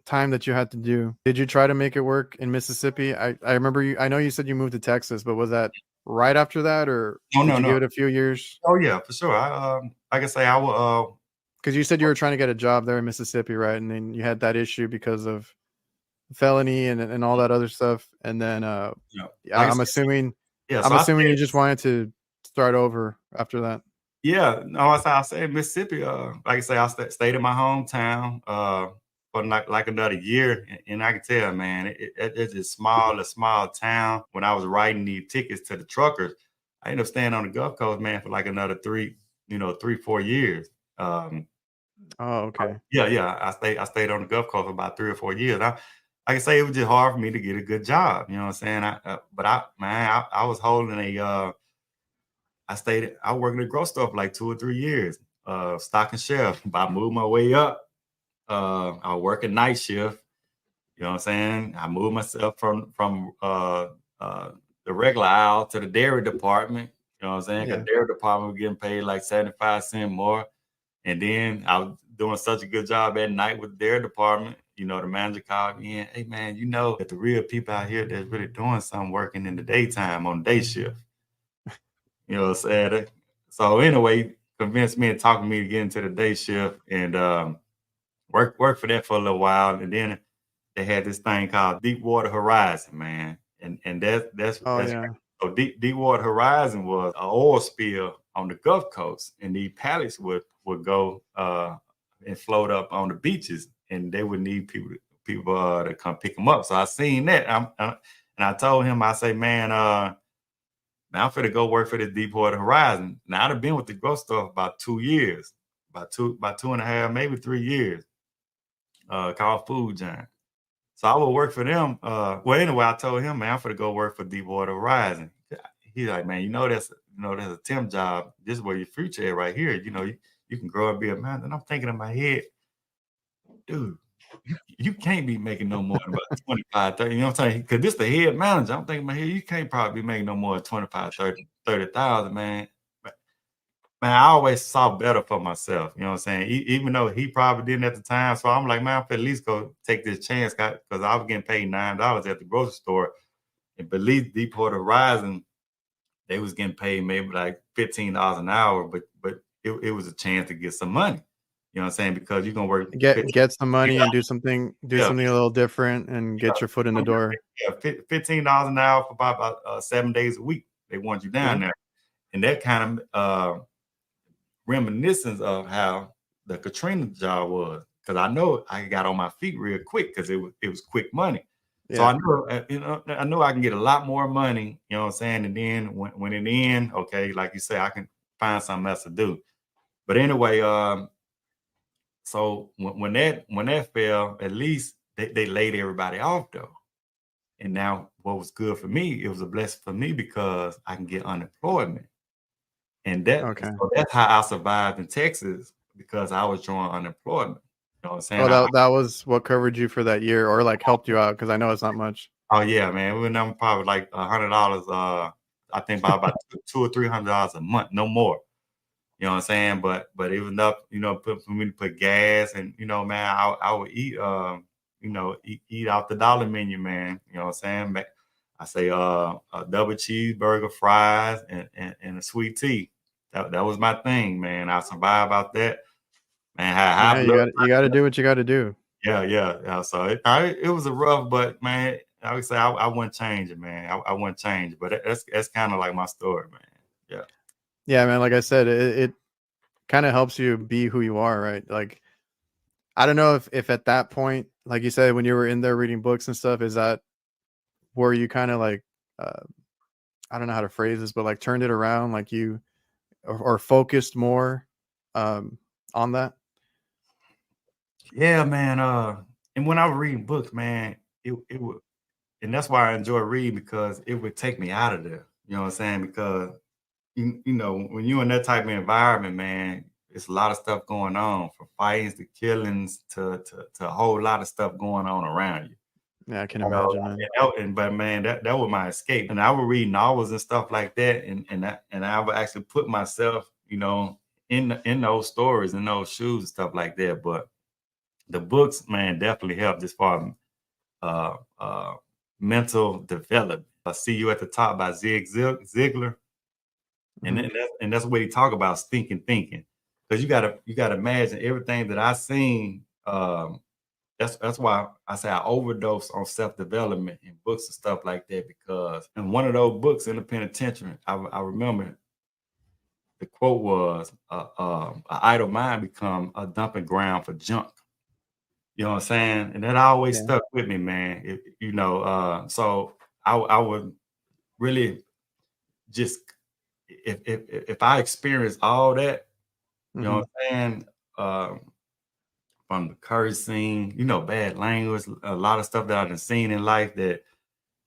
time that you had to do, did you try to make it work in Mississippi? I remember I know you said you moved to Texas, but was that right after that, or did you give it a few years? Oh yeah, for sure. Like I say, I will. Because you said you were trying to get a job there in Mississippi, right? And then you had that issue because of felony and all that other stuff. And then I'm assuming you just wanted to start over after that. Yeah, no, I say Mississippi. Like I say, I stayed in my hometown for like another year, and I can tell, man, it's a small town. When I was writing the tickets to the truckers, I ended up staying on the Gulf Coast, man, for like another 4 years. Oh, okay. Yeah. I stayed on the Gulf Coast for about 3 or 4 years. I can say it was just hard for me to get a good job. You know what I'm saying? I was holding I worked at a grocery store for like 2 or 3 years, stocking shelf. But I moved my way up. I was working night shift. You know what I'm saying? I moved myself from the regular aisle to the dairy department. You know what I'm saying? Because dairy department was getting paid like 75 cents more. And then I was doing such a good job at night with their department. You know, the manager called me in. Hey, man, you know that the real people out here that's really doing something working in the daytime on the day shift. You know what I'm saying? So anyway, convinced me and talking me to get into the day shift and work for that for a little while. And then they had this thing called Deepwater Horizon, man. And that's so Deepwater Horizon was an oil spill on the Gulf Coast, and these pallets would go and float up on the beaches, and they would need people to come pick them up. So I seen that, and I told him, I say, man, I'm finna go work for the Deepwater Horizon. Now I've been with the grocery store for about 2 years, about two and a half, maybe 3 years. Called Food Giant. So I would work for them. Well, anyway, I told him, man, I'm gonna go work for Deepwater Horizon. He's like, man, that's a temp job. This is where your future is right here. You can grow and be a man. And I'm thinking in my head, dude, you can't be making no more than about 25, 30. You know what I'm saying? Because this the head manager. I'm thinking in my head, you can't probably be making no more than 25, 30,000, man. Man, I always saw better for myself. You know what I'm saying? Even though he probably didn't at the time. So I'm like, man, I'm at least go take this chance because I was getting paid $9 at the grocery store. And believe Deepwater Horizon, they was getting paid maybe like $15 an hour, but it was a chance to get some money. You know what I'm saying? Because you're gonna work Get some money and do $15. something Yeah, a little different and get your foot in the door. yeah, $15 an hour for about 7 days a week. They want you down Yeah. there. And that kind of reminiscence of how the Katrina job was, because I know I got on my feet real quick because it was quick money. So Yeah. I know I can get a lot more money, you know what I'm saying? And then when it ends, okay, like you say, I can find something else to do. But anyway, so when that fell, at least they laid everybody off though. And now what was good for me, it was a blessing for me because I can get unemployment. And Okay. so that's how I survived in Texas because I was drawing unemployment. You know what I'm saying? Oh, that was what covered you for that year, or like helped you out, because I know it's not much. Oh yeah, man. We went down probably like $100. I think about $200 or $300 a month, no more. You know what I'm saying? But it was enough, for me to put gas and man, I would eat eat out the dollar menu, man. You know what I'm saying? I say a double cheeseburger, fries, and a sweet tea. That was my thing, man. I survived out that. Man, high Yeah, blood. you got to do what you got to do. Yeah. So it was a rough, but man, I would say I wouldn't change it, man. I wouldn't change it, but that's kind of like my story, man. Yeah. Yeah, man. Like I said, it kind of helps you be who you are, right? Like, I don't know if at that point, like you said, when you were in there reading books and stuff, is that where you kind of like, uh, I don't know how to phrase this, but like turned it around, like you or focused more on that? Yeah, man. And when I was reading books, man, it would, and that's why I enjoy reading because it would take me out of there. You know what I'm saying? Because when you're in that type of environment, man, it's a lot of stuff going on, from fights to killings to a whole lot of stuff going on around you. Yeah, I can imagine, man. But man, that was my escape. And I would read novels and stuff like that, and I would actually put myself, in those stories, in those shoes and stuff like that. But the books, man, definitely helped as far as uh, uh, mental development. I See You at the Top by Ziglar, and Mhm. that's what he talk about, stinking thinking, because you gotta imagine everything that I seen. That's why I say I overdose on self development and books and stuff like that. Because in one of those books in the penitentiary, I remember the quote was, "An idle mind become a dumping ground for junk." You know what I'm saying? And that always Yeah. stuck with me, man. So I would really just if I experienced all that, you know Mhm. what I'm saying? From the cursing, bad language, a lot of stuff that I've seen in life that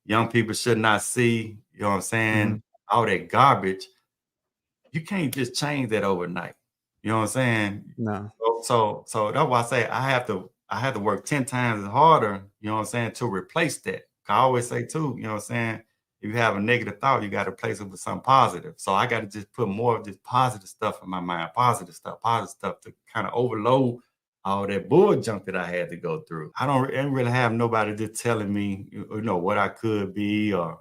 young people should not see, you know what I'm saying? Mhm. All that garbage, you can't just change that overnight. You know what I'm saying? No. So that's why I say I have to work 10 times as harder, you know what I'm saying, to replace that. I always say too, you know what I'm saying, if you have a negative thought, you got to replace it with something positive. So I got to just put more of this positive stuff in my mind, positive stuff to kind of overload all that bull junk that I had to go through. I didn't really have nobody just telling me, what I could be or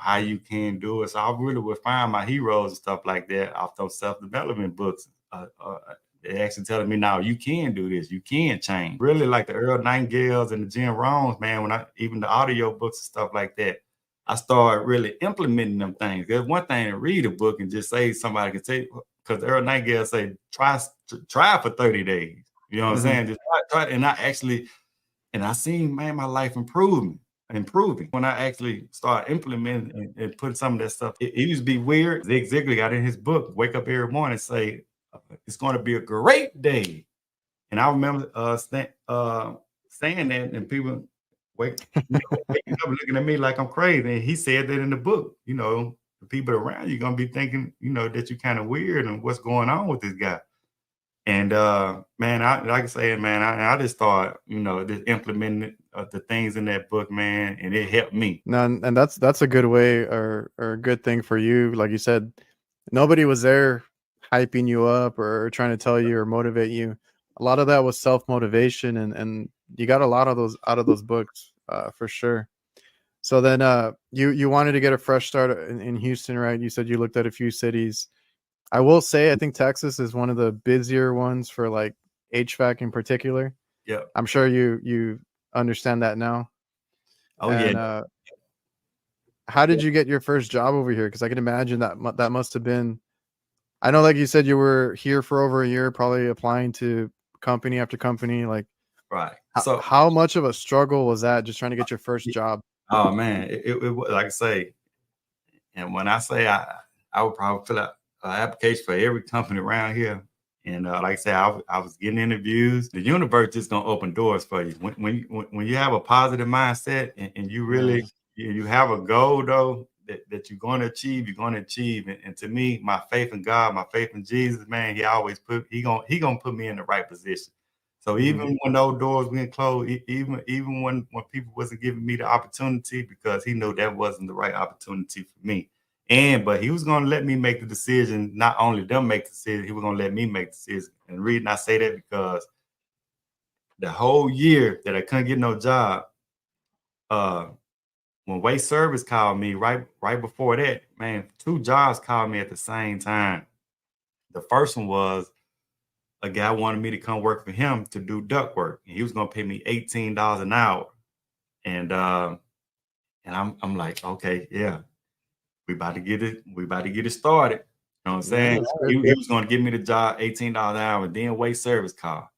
how you can do it. So I really would find my heroes and stuff like that off those self-development books. They actually telling me now you can do this, you can change. Really like the Earl Nightingales and the Jim Rohns, man, even the audio books and stuff like that, I started really implementing them things. There's one thing to read a book and just say somebody can say, because Earl Nightingale say, try for 30 days. You know what I'm Mhm. saying? Just try, and I seen, man, my life improving when I actually started implementing and putting some of that stuff. It used to be weird. Zig Ziglar got in his book, wake up every morning and say, it's going to be a great day. And I remember saying that, and people wake, waking up looking at me like I'm crazy. And he said that in the book, the people around you gonna be thinking, that you're kind of weird and what's going on with this guy. And man, like I said, man, I just thought, just implementing the things in that book, man, and it helped me. No, and that's a good way or a good thing for you. Like you said, nobody was there hyping you up or trying to tell you or motivate you. A lot of that was self-motivation, and you got a lot of those out of those books, for sure. So then you wanted to get a fresh start in Houston, right? You said you looked at a few cities. I will say I think Texas is one of the busier ones for like HVAC in particular. Yeah. I'm sure you understand that now. Oh And yeah. how did you get your first job over here? Because I can imagine that must have been. I know, like you said, you were here for over a year, probably applying to company after company. Like, Right. So, how much of a struggle was that just trying to get your first job? oh man, it like I say, and when I say I would probably fill out an application for every company around here. And like I said, I was getting interviews. The universe just gonna open doors for you when you have a positive mindset and you really you have a goal though that you're going to achieve. You're going to achieve. And to me, my faith in God, my faith in Jesus, man, he always he gonna put me in the right position. So even when those doors went closed, even when people wasn't giving me the opportunity because he knew that wasn't the right opportunity for me. But he was going to let me make the decision. Not only them make the decision, he was going to let me make the decision. And the reason I say that because the whole year that I couldn't get no job, when Waste Service called me right before that, man, 2 jobs called me at the same time. The first one was a guy wanted me to come work for him to do duct work. And he was going to pay me $18 an hour. And I'm like, okay, yeah. We about to get it started. You know what I'm saying? He was going to give me the job, $18 an hour, and then Waste Service call.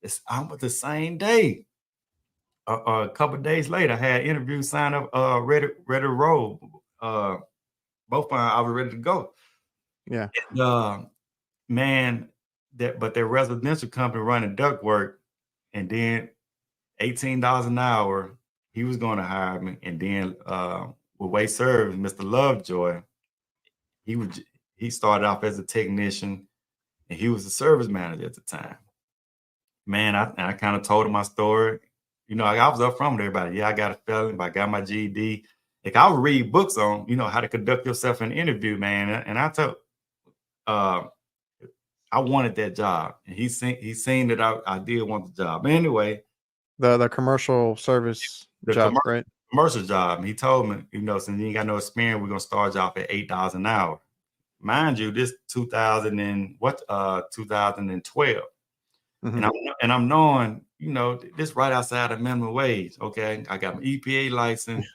It's almost the same day. A couple of days later, I had interviews signed up, ready to roll. Both of them, I was ready to go. Yeah. And, man, but their residential company running duct work, and then $18 an hour, he was going to hire me. And then with Waste Service, Mr. Lovejoy, he started off as a technician and he was the service manager at the time. Man, I kind of told him my story. I was up front with everybody. Yeah, I got a felony, but I got my GED. Like I would read books on, how to conduct yourself in an interview, man. And I told, I wanted that job, and he seen that I did want the job. But anyway, the commercial service job, right? Commercial job. And he told me, since you ain't got no experience, we're gonna start you off at $8 an hour. Mind you, this 2012. And I'm knowing, this right outside of minimum wage. Okay, I got my EPA license,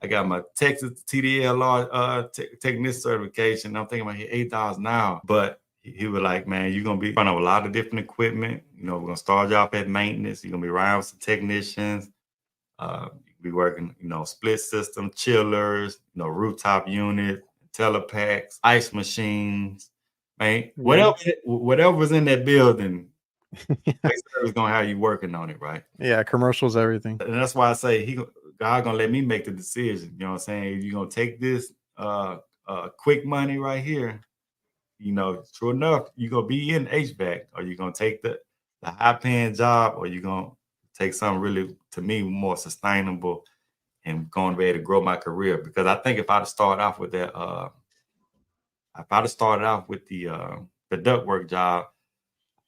I got my Texas TDL technician certification. I'm thinking about $8 an hour, but he was like, man, you're gonna be in front of a lot of different equipment. We're gonna start you off at maintenance. You're gonna be around with some technicians. Be working, split system, chillers, rooftop unit, telepacks, ice machines, man. Whatever was in that building, is gonna have you working on it, right? Yeah, commercials, everything. And that's why I say God gonna let me make the decision. You know what I'm saying? You're gonna take this quick money right here. True enough, you're gonna be in HVAC, or you're gonna take the high paying job, or you're gonna take something really, to me, more sustainable and going ready to grow my career. Because I think if I'd have started off with that, the ductwork job,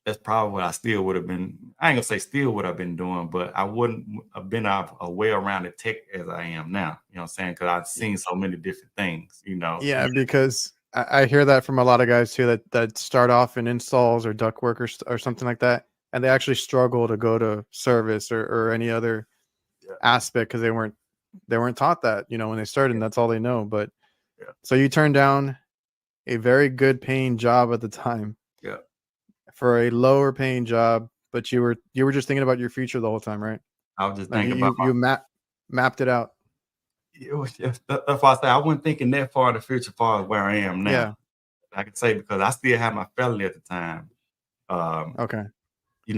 that's probably what I still would have been. I ain't gonna say still what I've been doing, but I wouldn't have been a well-rounded tech as I am now. You know what I'm saying? Because I've seen so many different things, Yeah, because I hear that from a lot of guys too that start off in installs or ductwork or something like that, and they actually struggle to go to service or any other aspect because they weren't taught that, when they started, and that's all they know. But so you turned down a very good paying job at the time. Yeah. For a lower paying job, but you were just thinking about your future the whole time, right? I was just thinking about you mapped it out. It was just, that's why I say I wasn't thinking that far in the future, far as where I am now. Yeah. I could say because I still had my felony at the time. Okay.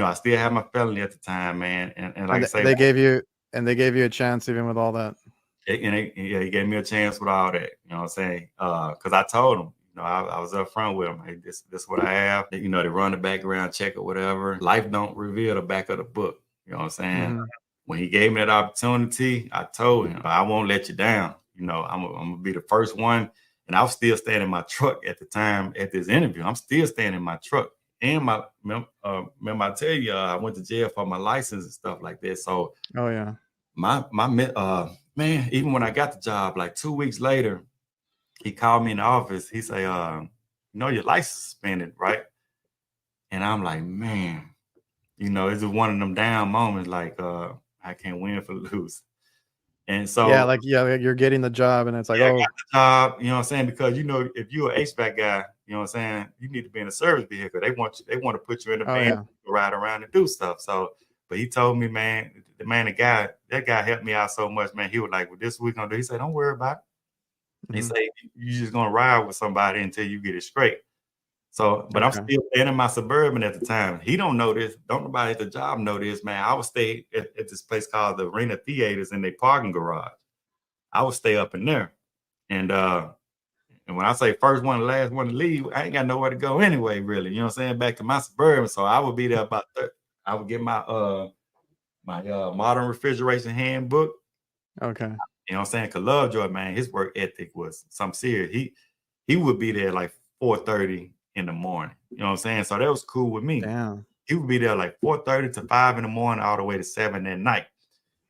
I still had my felony at the time, man. And like I say, they gave you And they gave you a chance even with all that. He gave me a chance with all that. You know what I'm saying? Because I told him, I was up front with him. Hey, this is what I have. They run the background check or whatever. Life don't reveal the back of the book. You know what I'm saying? Mm-hmm. When he gave me that opportunity, I told him, I won't let you down. I'm gonna be the first one. And I was still staying in my truck at the time at this interview. I'm still staying in my truck. And remember I tell you, I went to jail for my license and stuff like that. So oh yeah, my man, even when I got the job, like 2 weeks later, he called me in the office. He say, your license suspended, right? And I'm like, man, it's just one of them down moments, like I can't win for lose. And so you're getting the job, and it's like, I got the job, you know what I'm saying? Because if you're an HVAC guy, you know what I'm saying, you need to be in a service vehicle. They want to put you in the van to ride around and do stuff. So, but he told me, man, that guy helped me out so much, man. He was like, well, this we're gonna do. He said, don't worry about it. He said, you're just gonna ride with somebody until you get it straight. So, but I'm still staying in my Suburban at the time. He don't know this. Don't nobody at the job know this, man. I would stay at this place called the Arena Theaters in their parking garage. I would stay up in there. And when I say first one, last one to leave, I ain't got nowhere to go anyway, really. You know what I'm saying? Back to my Suburban. So I would be there about I would get my modern refrigeration handbook. Okay. You know what I'm saying? Cause Lovejoy, man, his work ethic was some serious. He would be there like 4:30 in the morning. You know what I'm saying? So that was cool with me. Damn. He would be there like 4:30 to 5 in the morning, all the way to 7 at night.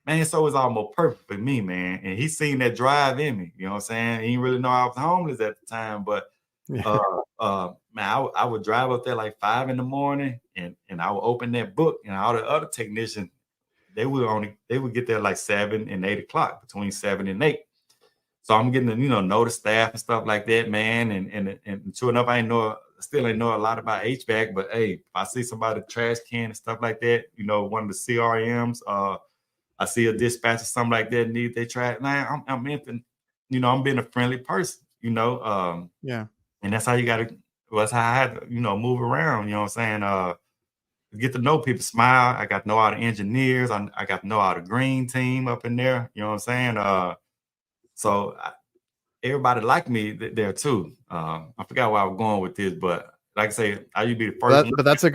Man, so it's almost perfect for me, man. And he seen that drive in me. You know what I'm saying? He didn't really know I was homeless at the time, but man, I would drive up there like 5 in the morning, and I would open that book, and all the other technicians, they would get there like 7 and 8 o'clock, between 7 and 8. So I'm getting to, know the staff and stuff like that, man. And true enough, still ain't know a lot about HVAC, but hey, if I see somebody trash can and stuff like that, one of the CRMs, I see a dispatcher, something like that, need they trash. Man, I'm I'm being a friendly person, yeah. And that's how you gotta, that's how I had to, move around, you know what I'm saying? Get to know people, smile. I got to know all the engineers. I got to know all the green team up in there, you know what I'm saying? So everybody liked me there too. I forgot where I was going with this, but like I say, I used to be the first. But that's a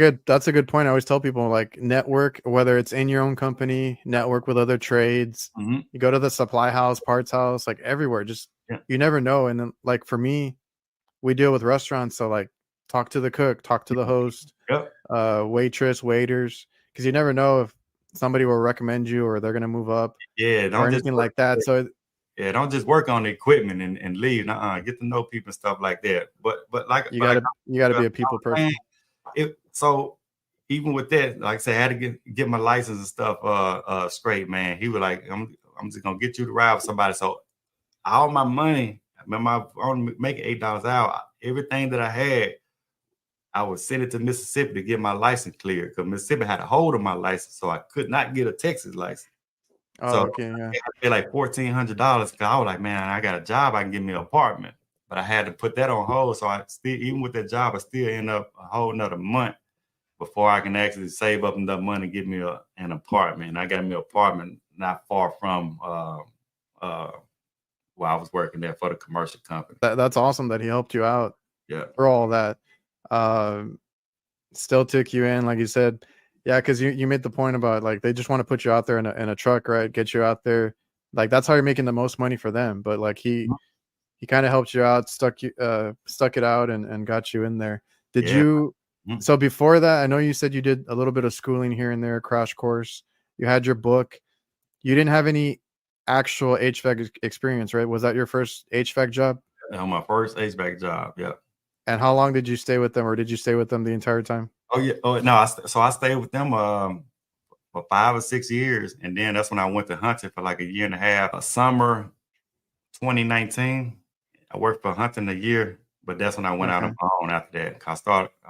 good point. I always tell people, like, network, whether it's in your own company, network with other trades. Mm-hmm. You go to the supply house, parts house, like everywhere. Just you never know. And then, like, for me, we deal with restaurants, so like talk to the cook, talk to the host, waitress, waiters, because you never know if somebody will recommend you or they're gonna move up, or anything like that. So don't just work on the equipment and leave. Get to know people and stuff like that. But like you gotta be a people person. So even with that, like I said, I had to get my license and stuff straight, man. He was like, I'm just gonna get you to ride with somebody. So all my money, I only making $8 an hour. Everything that I had, I would send it to Mississippi to get my license cleared, because Mississippi had a hold of my license, so I could not get a Texas license. I paid like $1,400 because I was like, man, I got a job, I can get me an apartment. But I had to put that on hold. So I still, even with that job, I still end up a whole another month before I can actually save up enough money to get me an apartment. And I got me an apartment not far from where I was working there for the commercial company. That's awesome that he helped you out. Yeah. For all that. Still took you in, like you said. Yeah, because you made the point about, like, they just want to put you out there in a truck, right? Get you out there. Like, that's how you're making the most money for them. But like he kind of helped you out, stuck it out and got you in there. Did you? So before that, I know you said you did a little bit of schooling here and there, crash course. You had your book. You didn't have any actual HVAC experience, right? Was that your first HVAC job? My first HVAC job, yeah. And how long did you stay with them, or did you stay with them the entire time? Oh yeah. Oh no. I stayed with them for 5 or 6 years, and then that's when I went to Hunting for like a year and a half. Summer 2019, I worked for Hunting a year, but that's when I went out on my own after that. I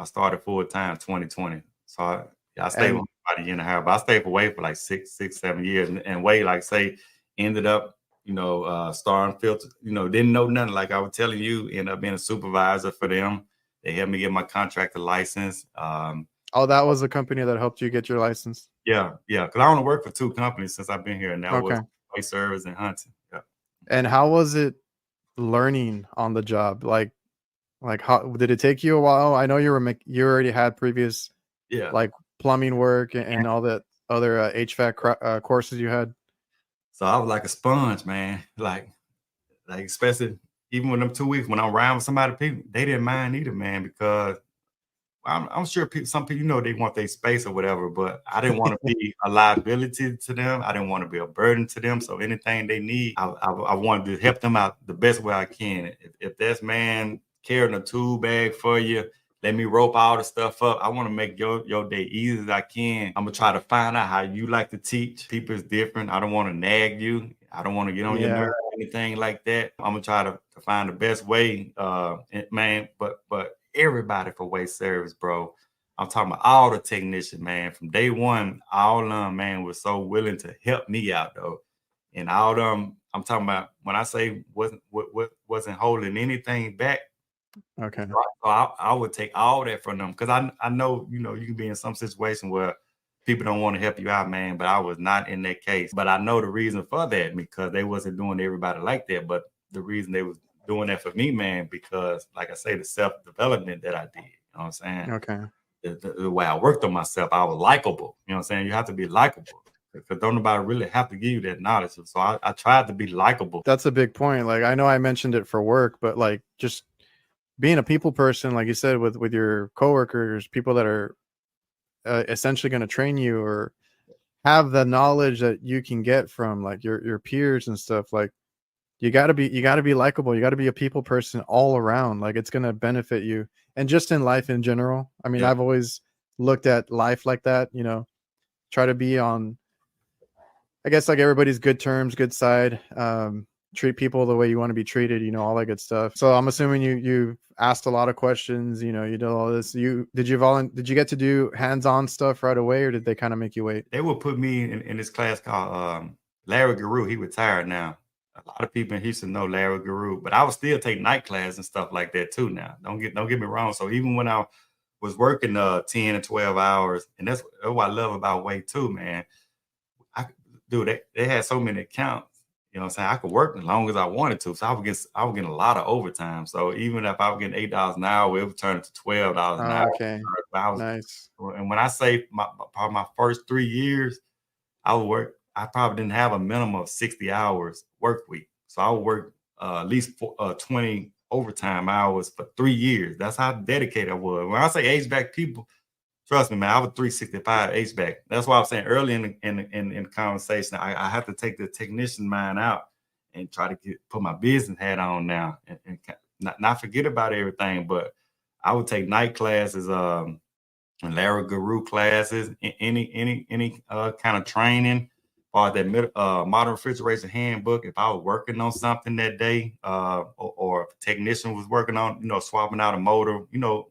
started full time 2020. So I stayed with them about a year and a half, but I stayed for Wade for like 6, 7 years, and Wade, like say, ended up, starting filter, didn't know nothing. Like I was telling you, ended up being a supervisor for them. They helped me get my contractor license. Oh, that was the company that helped you get your license. Yeah. Because I only worked for 2 companies since I've been here, and that was Okay. Waste Service and Hunting. Yeah. And how was it learning on the job? Like how did it take you a while? I know you already had previous Yeah. like plumbing work and all that other HVAC courses you had. So I was like a sponge, man. Like especially even with them 2 weeks when I'm around with somebody, people they didn't mind either, man, because I'm sure some people, they want their space or whatever, but I didn't want to be a liability to them. I didn't want to be a burden to them. So anything they need, I wanted to help them out the best way I can. If this man carrying a tool bag for you, let me rope all the stuff up. I want to make your day easy as I can. I'm gonna try to find out how you like to teach. People is different. I don't want to nag you. I don't want to get on your nerves or anything like that. I'm gonna try to find the best way, man. But everybody for waste service, bro. I'm talking about all the technicians, man. From day one, all of them, man, was so willing to help me out, though. And all of them, I'm talking about when I say wasn't holding anything back. Okay. So I would take all that from them because I know, you can be in some situation where people don't want to help you out, man. But I was not in that case. But I know the reason for that because they wasn't doing everybody like that. But the reason they was doing that for me, man, because like I say, the self-development that I did, you know what I'm saying? Okay. The way I worked on myself, I was likable. You know what I'm saying? You have to be likable because don't nobody really have to give you that knowledge. So I tried to be likable. That's a big point. Like I know I mentioned it for work, but like just being a people person, like you said, with your coworkers, people that are essentially going to train you or have the knowledge that you can get from like your peers and stuff. Like you got to be likable. You got to be a people person all around. Like it's going to benefit you, and just in life in general. I mean, Yeah. I've always looked at life like that. Try to be on, I guess, like everybody's good terms, good side. Treat people the way you want to be treated, all that good stuff. So I'm assuming you asked a lot of questions, you did all this. Did you get to do hands-on stuff right away, or did they kind of make you wait? They would put me in this class called Larry Guru. He retired now. A lot of people in Houston know Larry Guru, but I would still take night class and stuff like that too now. Don't get me wrong. So even when I was working 10 and 12 hours, and that's what I love about weight too, man. They had so many accounts. You know what I'm saying? I could work as long as I wanted to. So I would get a lot of overtime. So even if I was getting $8 an hour, it would turn to $12 an hour. Okay. Nice. And when I say probably my first 3 years, I probably didn't have a minimum of 60 hours work week. So I would work at least 20 overtime hours for 3 years. That's how dedicated I was. When I say HVAC people, trust me, man, I was 365 HVAC. That's why I'm saying early in the conversation, I have to take the technician mind out and try to put my business hat on now and not forget about everything. But I would take night classes, Larry Guru classes, any kind of training, or that modern refrigeration handbook. If I was working on something that day, or if a technician was working on, swapping out a motor,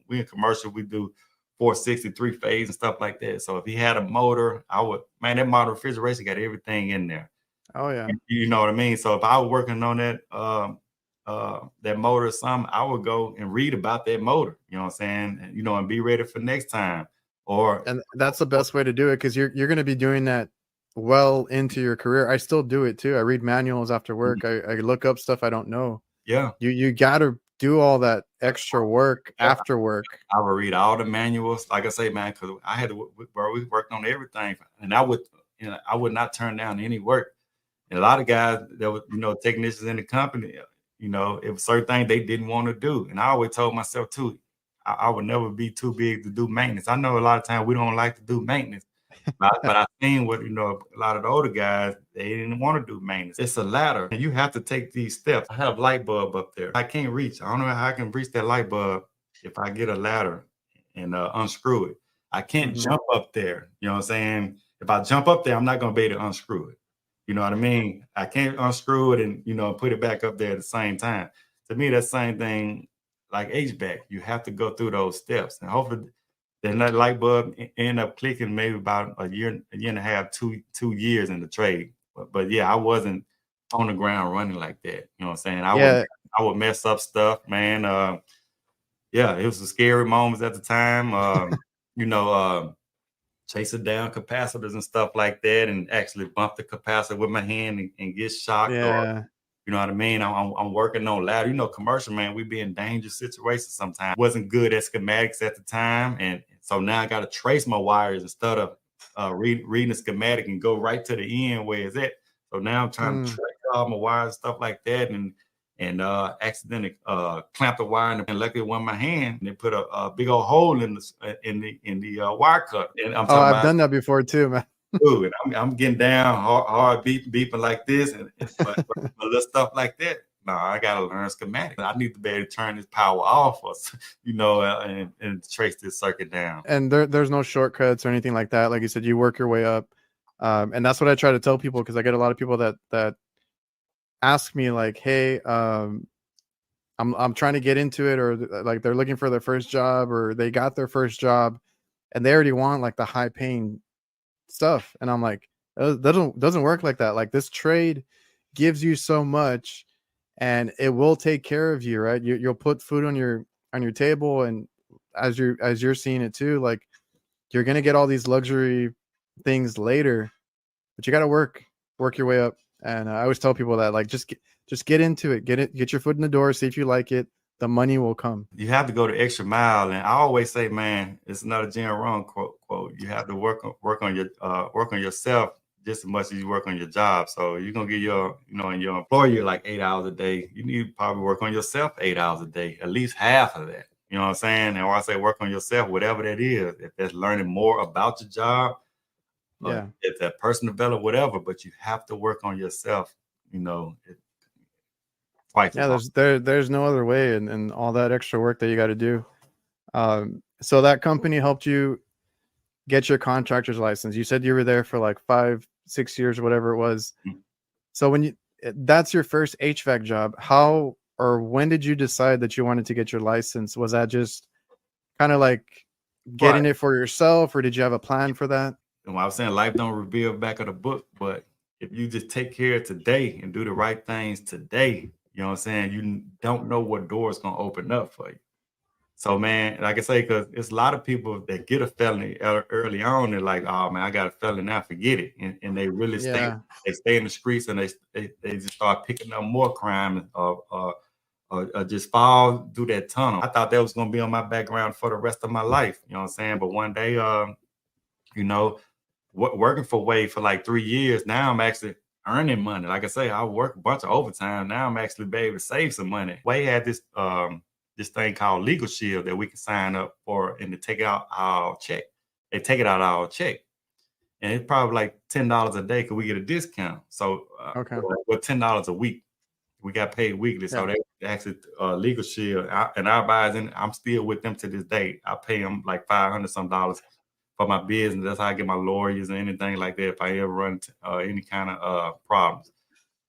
we in commercial, we do 463 phase and stuff like that. So if he had a motor, that modern refrigeration got everything in there. Oh yeah. And you know what I mean? So if I was working on that, that motor or something, I would go and read about that motor, you know what I'm saying? And be ready for next time. And that's the best way to do it, because you're going to be doing that well into your career. I still do it too. I read manuals after work. Mm-hmm. I look up stuff I don't know. Yeah. You got to do all that extra work after work. I would read all the manuals. Like I say, man, because I had to, we worked on everything, and I would not turn down any work. And a lot of guys that were, technicians in the company, it was certain things they didn't want to do. And I always told myself too, I would never be too big to do maintenance. I know a lot of times we don't like to do maintenance, but I seen what, a lot of the older guys, they didn't want to do maintenance. It's a ladder, and you have to take these steps. I have a light bulb up there. I can't reach. I don't know how I can reach that light bulb if I get a ladder and unscrew it. I can't jump up there. You know what I'm saying? If I jump up there, I'm not going to be able to unscrew it. You know what I mean? I can't unscrew it and, put it back up there at the same time. To me, that's the same thing like HVAC. You have to go through those steps. And hopefully then that light bulb end up clicking maybe about a year and a half, 2 years in the trade. But yeah, I wasn't on the ground running like that. You know what I'm saying? I would mess up stuff, man. Yeah, it was some scary moments at the time. you know, chasing down capacitors and stuff like that, and actually bump the capacitor with my hand and get shocked, or Yeah. you know what I mean? I'm working on ladder. You know, commercial, man, we be in dangerous situations sometimes. Wasn't good at schematics at the time. And so now I got to trace my wires instead of reading the schematic and go right to the end where it's at. So now I'm trying to trace all my wires and stuff like that. And accidentally clamped the wire, and luckily it wasn't my hand. And they put a big old hole in the wire cut. And I'm Oh, talking I've about, done that before too, man. ooh, and I'm getting down hard beeping like this, but little stuff like that. No, I gotta learn schematic. I need to be able to turn this power off, or you know, and trace this circuit down. And there's no shortcuts or anything like that. Like you said, you work your way up, and that's what I try to tell people, because I get a lot of people that ask me like, "Hey, I'm trying to get into it," or like they're looking for their first job, or they got their first job, and they already want like the high paying stuff, and I'm like, doesn't work like that. Like, this trade gives you so much, and it will take care of you, right? You'll put food on your table, and as you're seeing it too, like, you're gonna get all these luxury things later, but you got to work your way up. And I always tell people that, like, just get into it, get your foot in the door, see if you like it. The money will come. You have to go the extra mile, and I always say, man, it's another Jim Rohn quote. You have to work on yourself just as much as you work on your job. So you're gonna give your employer like 8 hours a day. You need to probably work on yourself 8 hours a day, at least half of that. You know what I'm saying? And when I say work on yourself, whatever that is, if that's learning more about your job, Yeah. if that personal development, whatever, but you have to work on yourself, you know, twice as Yeah, hard. there's no other way, and all that extra work that you got to do. So that company helped you get your contractor's license. You said you were there for like 5-6 years or whatever it was. Mm-hmm. So that's your first HVAC job, how or when did you decide that you wanted to get your license? Was that just kind of like Right. getting it for yourself, or did you have a plan for that? And when I was saying life don't reveal back of the book, but if you just take care of today and do the right things today, you know what I'm saying? You don't know what door is gonna open up for you. So man, like I say, because it's a lot of people that get a felony early on. They're like, "Oh man, I got a felony now, forget it," and they really stay. Yeah. They stay in the streets, and they just start picking up more crime, or just fall through that tunnel. I thought that was gonna be on my background for the rest of my life. You know what I'm saying? But one day, you know, working for Wade for like 3 years. Now I'm actually earning money. Like I say, I work a bunch of overtime. Now I'm actually be able to save some money. Wade had this thing called Legal Shield that we can sign up for and to take out our check. They take it out of our check. And it's probably like $10 a day because we get a discount. So Okay. well, $10 a week. We got paid weekly. So Yeah. they actually Legal Shield. And our buyers, I'm still with them to this day. I pay them like $500 some for my business. That's how I get my lawyers and anything like that if I ever run any kind of problems.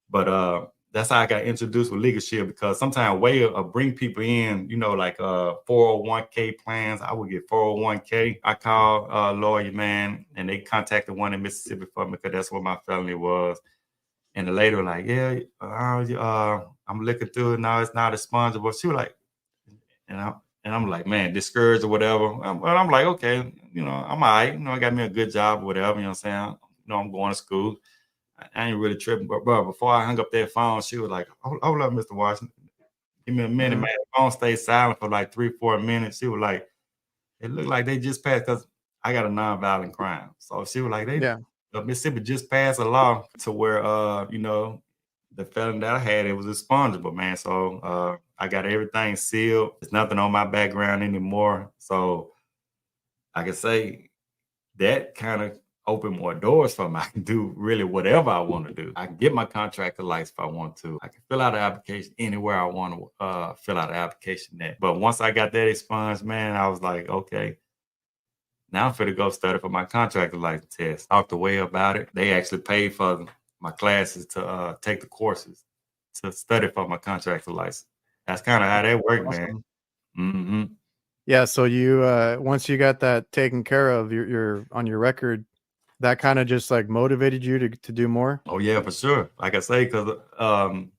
But that's how I got introduced with Legal Shield, because sometimes way bring people in, you know, like 401k plans. I would get 401k. I call a lawyer, man, and they contacted one in Mississippi for me because that's what my felony was. And the lady was like, yeah, I'm looking through it now. It's not responsible. She was like, and I'm like, man, discouraged or whatever. But I'm like, okay, you know, I'm all right. You know, I got me a good job or whatever. You know what I'm saying? You know, I'm going to school. I ain't really tripping. But bro, before I hung up that phone, she was like, hold up, Mr. Washington. Give me a minute, man. The phone stayed silent for like 3-4 minutes. She was like, it looked like they just passed, because I got a nonviolent crime. So she was like, Yeah. Mississippi just passed a law to where you know, the felon that I had, it was expungable, man. So I got everything sealed. There's nothing on my background anymore. So I can say that kind of opened more doors for me. I can do really whatever I want to do. I can get my contractor license if I want to. I can fill out an application anywhere I want to fill out an application at. But once I got that expunged, man, I was like, okay, now I'm finna go study for my contractor license test. Talked to Way about it. They actually paid for my classes to take the courses to study for my contractor license. That's kind of how that worked, man. Awesome. Mm-hmm. Yeah. So you once you got that taken care of, you're on your record, that kind of just like motivated you to do more. Oh yeah, for sure. Like I say, because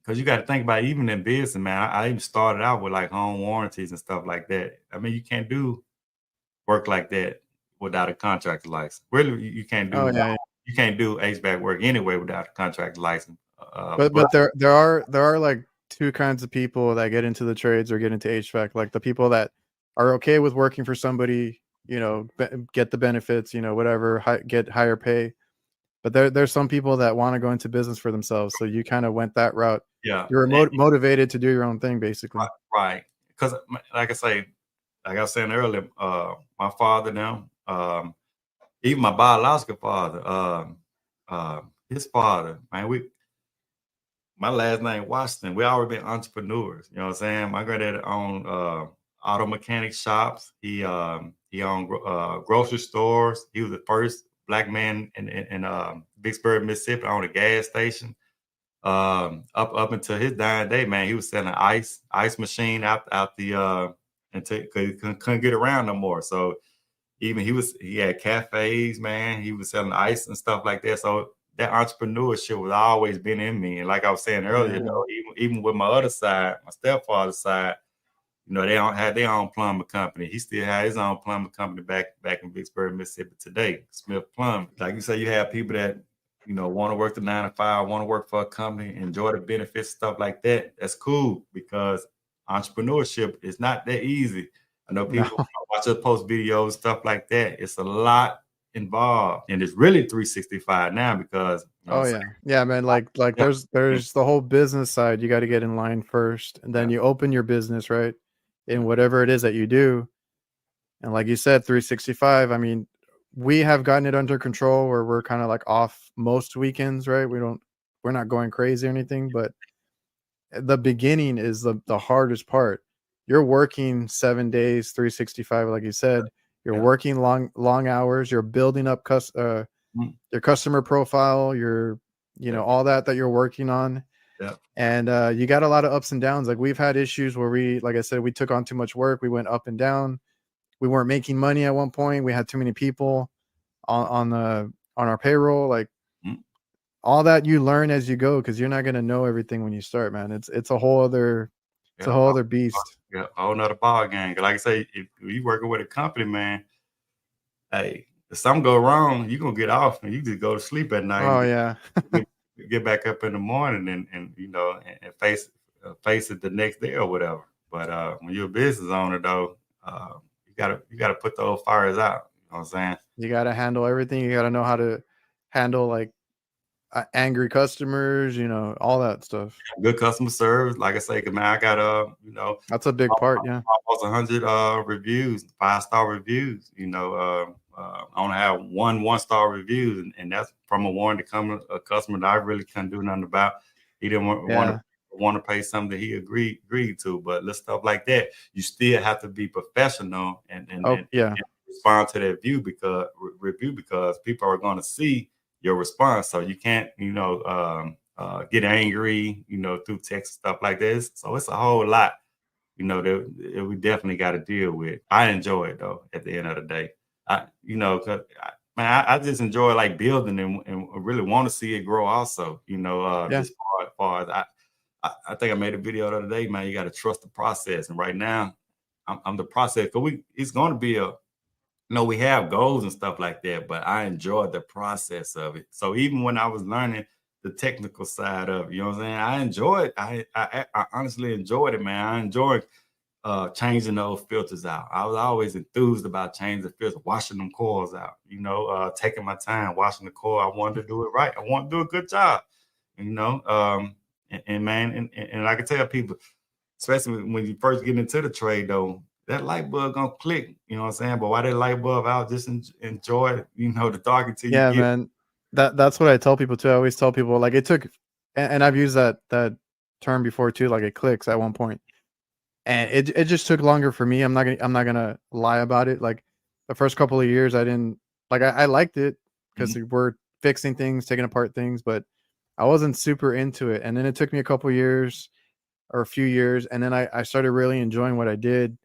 you got to think about, even in business, man. I even started out with like home warranties and stuff like that. I mean, you can't do work like that without a contractor license. Really, you can't do Oh yeah. you can't do HVAC work anyway without a contractor license. But there are like two kinds of people that get into the trades or get into HVAC. Like the people that are okay with working for somebody, get the benefits, whatever, get higher pay. But there's some people that want to go into business for themselves. So you kind of went that route. Yeah, You were motivated to do your own thing, basically. right. Because like I say, like I was saying earlier, my father now, even my biological father, his father, man, my last name Washington. We always been entrepreneurs. You know what I'm saying? My granddad owned auto mechanic shops. He owned grocery stores. He was the first black man in Vicksburg, Mississippi, on a gas station. Up until his dying day, man, he was selling ice machine out the until he couldn't get around no more. So even he had cafes, man. He was selling ice and stuff like that. So that entrepreneurship was always been in me. And like I was saying earlier, though, even with my other side, my stepfather's side, they don't have their own plumbing company. He still had his own plumbing company back in Vicksburg, Mississippi today, Smith Plumbing. Like you say, you have people that, want to work the 9 to 5, want to work for a company, enjoy the benefits, stuff like that. That's cool because entrepreneurship is not that easy. I know people watch us post videos, stuff like that. It's a lot involved, and it's really 365 now because yeah, man, like there's the whole business side. You got to get in line first, and then you open your business, right, in whatever it is that you do. And like you said, 365, I mean, we have gotten it under control where we're kind of like off most weekends, right? We're not going crazy or anything, but the beginning is the hardest part. You're working 7 days, 365, like you said. You're working long hours. You're building up your customer profile. Your all that you're working on. Yeah. And you got a lot of ups and downs. Like we've had issues where like I said, we took on too much work. We went up and down. We weren't making money at one point. We had too many people on our payroll. Like all that you learn as you go, because you're not going to know everything when you start, man. It's a whole other beast. Yeah, a whole nother ball game. Like I say, if you working with a company, man, hey, if something go wrong, you're gonna get off and you just go to sleep at night. Oh yeah. Get back up in the morning and face it the next day or whatever. But when you're a business owner though, you gotta put those fires out. You know what I'm saying? You gotta handle everything. You gotta know how to handle like angry customers, all that stuff. Good customer service. Like I say, man, I got that's a big part. Yeah, almost 100 reviews, 5-star reviews. I only have one-star reviews, and that's from a customer that I really couldn't do nothing about. He didn't want to pay something that he agreed to, but little stuff like that, you still have to be professional and respond to that review because people are going to see your response. So you can't, get angry, through text, stuff like this. So it's a whole lot, that we definitely got to deal with. I enjoy it though. At the end of the day, I just enjoy like building and really want to see it grow. Also, as far as I think I made a video the other day, man. You got to trust the process, and right now, I'm the process because it's going to be we have goals and stuff like that, but I enjoyed the process of it. So even when I was learning the technical side of it, you know what I'm saying? I enjoyed. I honestly enjoyed it, man. I enjoyed changing those filters out. I was always enthused about changing the filters, washing them coils out, taking my time, washing the coil. I wanted to do it right. I want to do a good job, and man, and I can tell people, especially when you first get into the trade though, that light bulb gonna click, you know what I'm saying? But why that light bulb out, just enjoy, the dark until you get man. That's what I tell people too. I always tell people like it took, and I've used that term before too, like it clicks at one point. And it just took longer for me. I'm not gonna lie about it. Like the first couple of years, I didn't like. I liked it because we're fixing things, taking apart things, but I wasn't super into it. And then it took me a couple of years or a few years, and then I started really enjoying what I did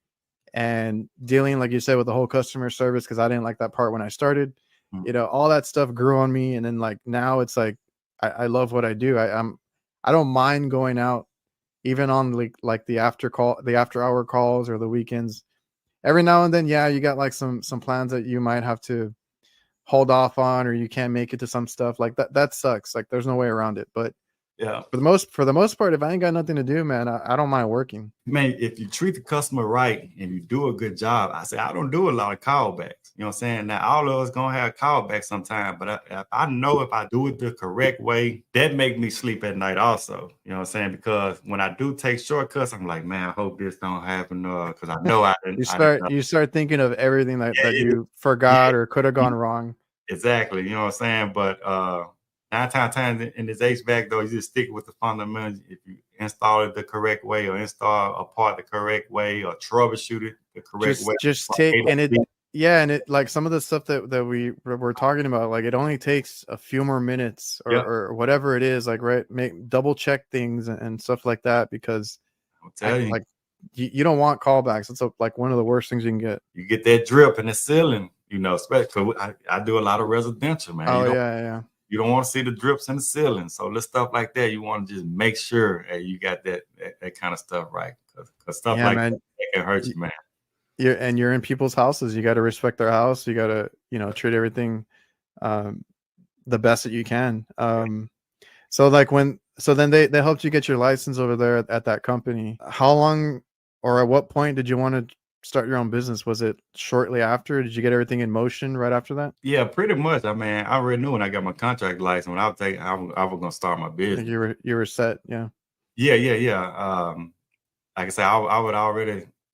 and dealing, like you said, with the whole customer service because I didn't like that part when I started. All that stuff grew on me, and then like now it's like I love what I do. I don't mind going out even on like the after hour calls or the weekends. every now and then, yeah, you got like some plans that you might have to hold off on, or you can't make it to some stuff like that. That sucks. Like there's no way around it. But Yeah. for the most part, if I ain't got nothing to do, man, I don't mind working. Man, if you treat the customer right and you do a good job, I say I don't do a lot of callbacks. You know what I'm saying? Now, all of us gonna have callbacks sometime, but I know if I do it the correct way, that make me sleep at night also. You know what I'm saying? Because when I do take shortcuts, I'm like, man, I hope this don't happen. Because I know I didn't. You start thinking of everything that Yeah, you forgot yeah, or could have gone wrong. exactly. You know what I'm saying? But 9 times in this HVAC though, you just stick with the fundamentals. If you install it the correct way, or install a part the correct way, or troubleshoot it the correct way, just take and it. Yeah, and it like some of the stuff that we were talking about, like it only takes a few more minutes or whatever it is, like right, double check things and stuff like that, because I'll tell you, like you don't want callbacks. It's like one of the worst things you can get. You get that drip in the ceiling, you know, especially I do a lot of residential, man. Oh yeah. You don't want to see the drips in the ceiling. So little stuff like that, you want to just make sure you got that kind of stuff right, because stuff like that can hurt you, man. You're in people's houses. You got to respect their house. You got to, treat everything the best that you can. So then they helped you get your license over there at that company. How long or at what point did you want to start your own business? Was it shortly after? Did you get everything in motion right after that? Yeah, pretty much. I mean, I already knew when I got my contract license, when I was gonna start my business. You were set, yeah. Yeah. Like I said, I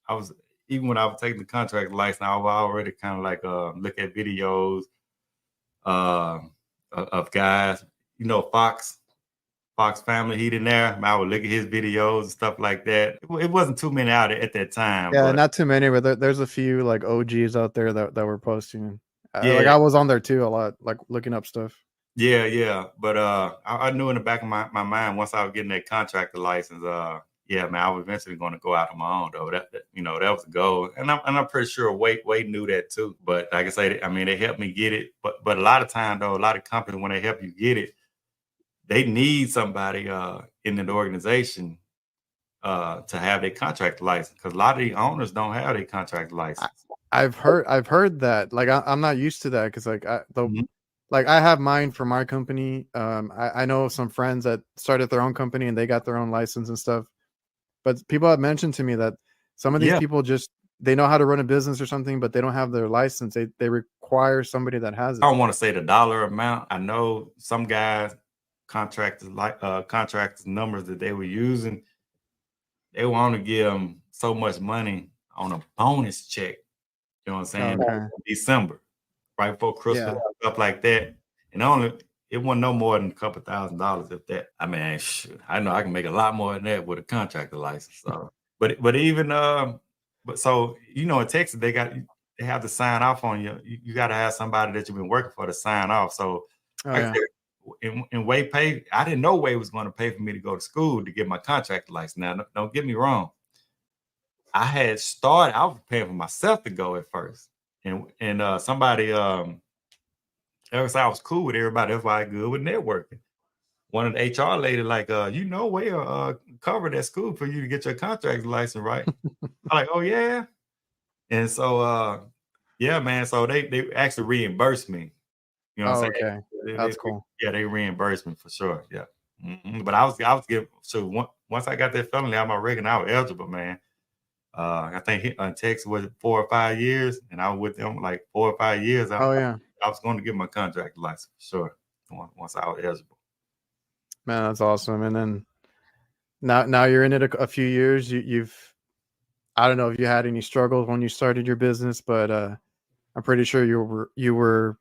was even when I was taking the contract license, I was already kind of like look at videos of guys, Fox Family Heat in there. I would look at his videos and stuff like that. It wasn't too many out at that time. Yeah, not too many, but there's a few like OGs out there that were posting. Yeah. Like I was on there too a lot, like looking up stuff. Yeah. But I knew in the back of my mind, once I was getting that contractor license, yeah, man, I was eventually going to go out on my own though. That was the goal, and I'm pretty sure Wade knew that too. But like I say, I mean, they helped me get it. But a lot of time though, a lot of companies, when they help you get it, they need somebody in the organization to have their contract license, because a lot of the owners don't have their contract license. I've heard that. Like I'm not used to that, because like like I have mine for my company. I know some friends that started their own company and they got their own license and stuff. But people have mentioned to me that some of these people they know how to run a business or something, but they don't have their license. They require somebody that has it. I don't want to say the dollar amount. I know some guys, contractors numbers that they were using, they want to give them so much money on a bonus check. You know what I'm saying? Okay. December, right before Christmas, stuff like that. And it wasn't no more than a couple $1,000, if that. I mean, I know I can make a lot more than that with a contractor license. So, but even so in Texas they have to sign off on you. You got to have somebody that you've been working for to sign off. So, in Wade pay, I didn't know Wade was going to pay for me to go to school to get my contractor license. Now, don't get me wrong. I was paying for myself to go at first, and somebody ever since I was cool with everybody, that's why I good with networking. One of the HR lady like, Wade covered that school for you to get your contract license, right? I'm like, oh yeah. And so yeah, man. So they actually reimbursed me. You know what I'm saying? Okay. That's cool. Yeah, they reimbursed me for sure. Yeah. But I was getting, so once I got that felony out of my record, I was eligible, man. I think Texas was 4 or 5 years, and I was with them like 4 or 5 years. I was going to get my contract license for sure once I was eligible. Man, that's awesome. And then now you're in it a few years. You've I don't know if you had any struggles when you started your business, but I'm pretty sure you were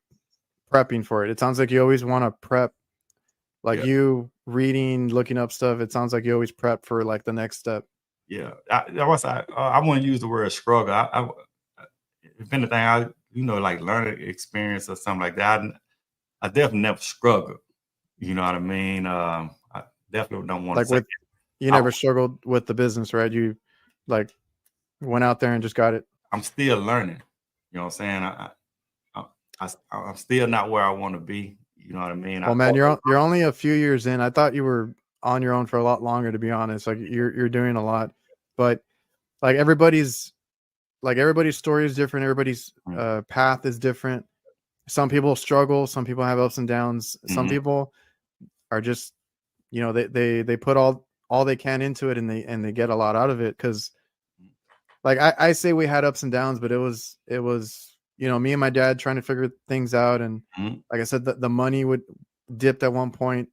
prepping for it. It sounds like you always want to prep, like you reading, looking up stuff. It sounds like you always prep for like the next step. Yeah, I wouldn't use the word struggle. If anything, like learning experience or something like that. I definitely never struggled. You know what I mean? I definitely don't want to say you never struggled with the business, right? You like went out there and just got it. I'm still learning. You know what I'm saying? I'm still not where I want to be. You know what I mean? Well, man, you're only a few years in. I thought you were on your own for a lot longer, to be honest. Like you're doing a lot, but like everybody's like everybody's story is different. Everybody's path is different. Some people struggle. Some people have ups and downs. Some people are just, you know, they put all they can into it, and they get a lot out of it. Because like I say we had ups and downs, but it was you know, me and my dad trying to figure things out, and like I said, the money would dipped at one point,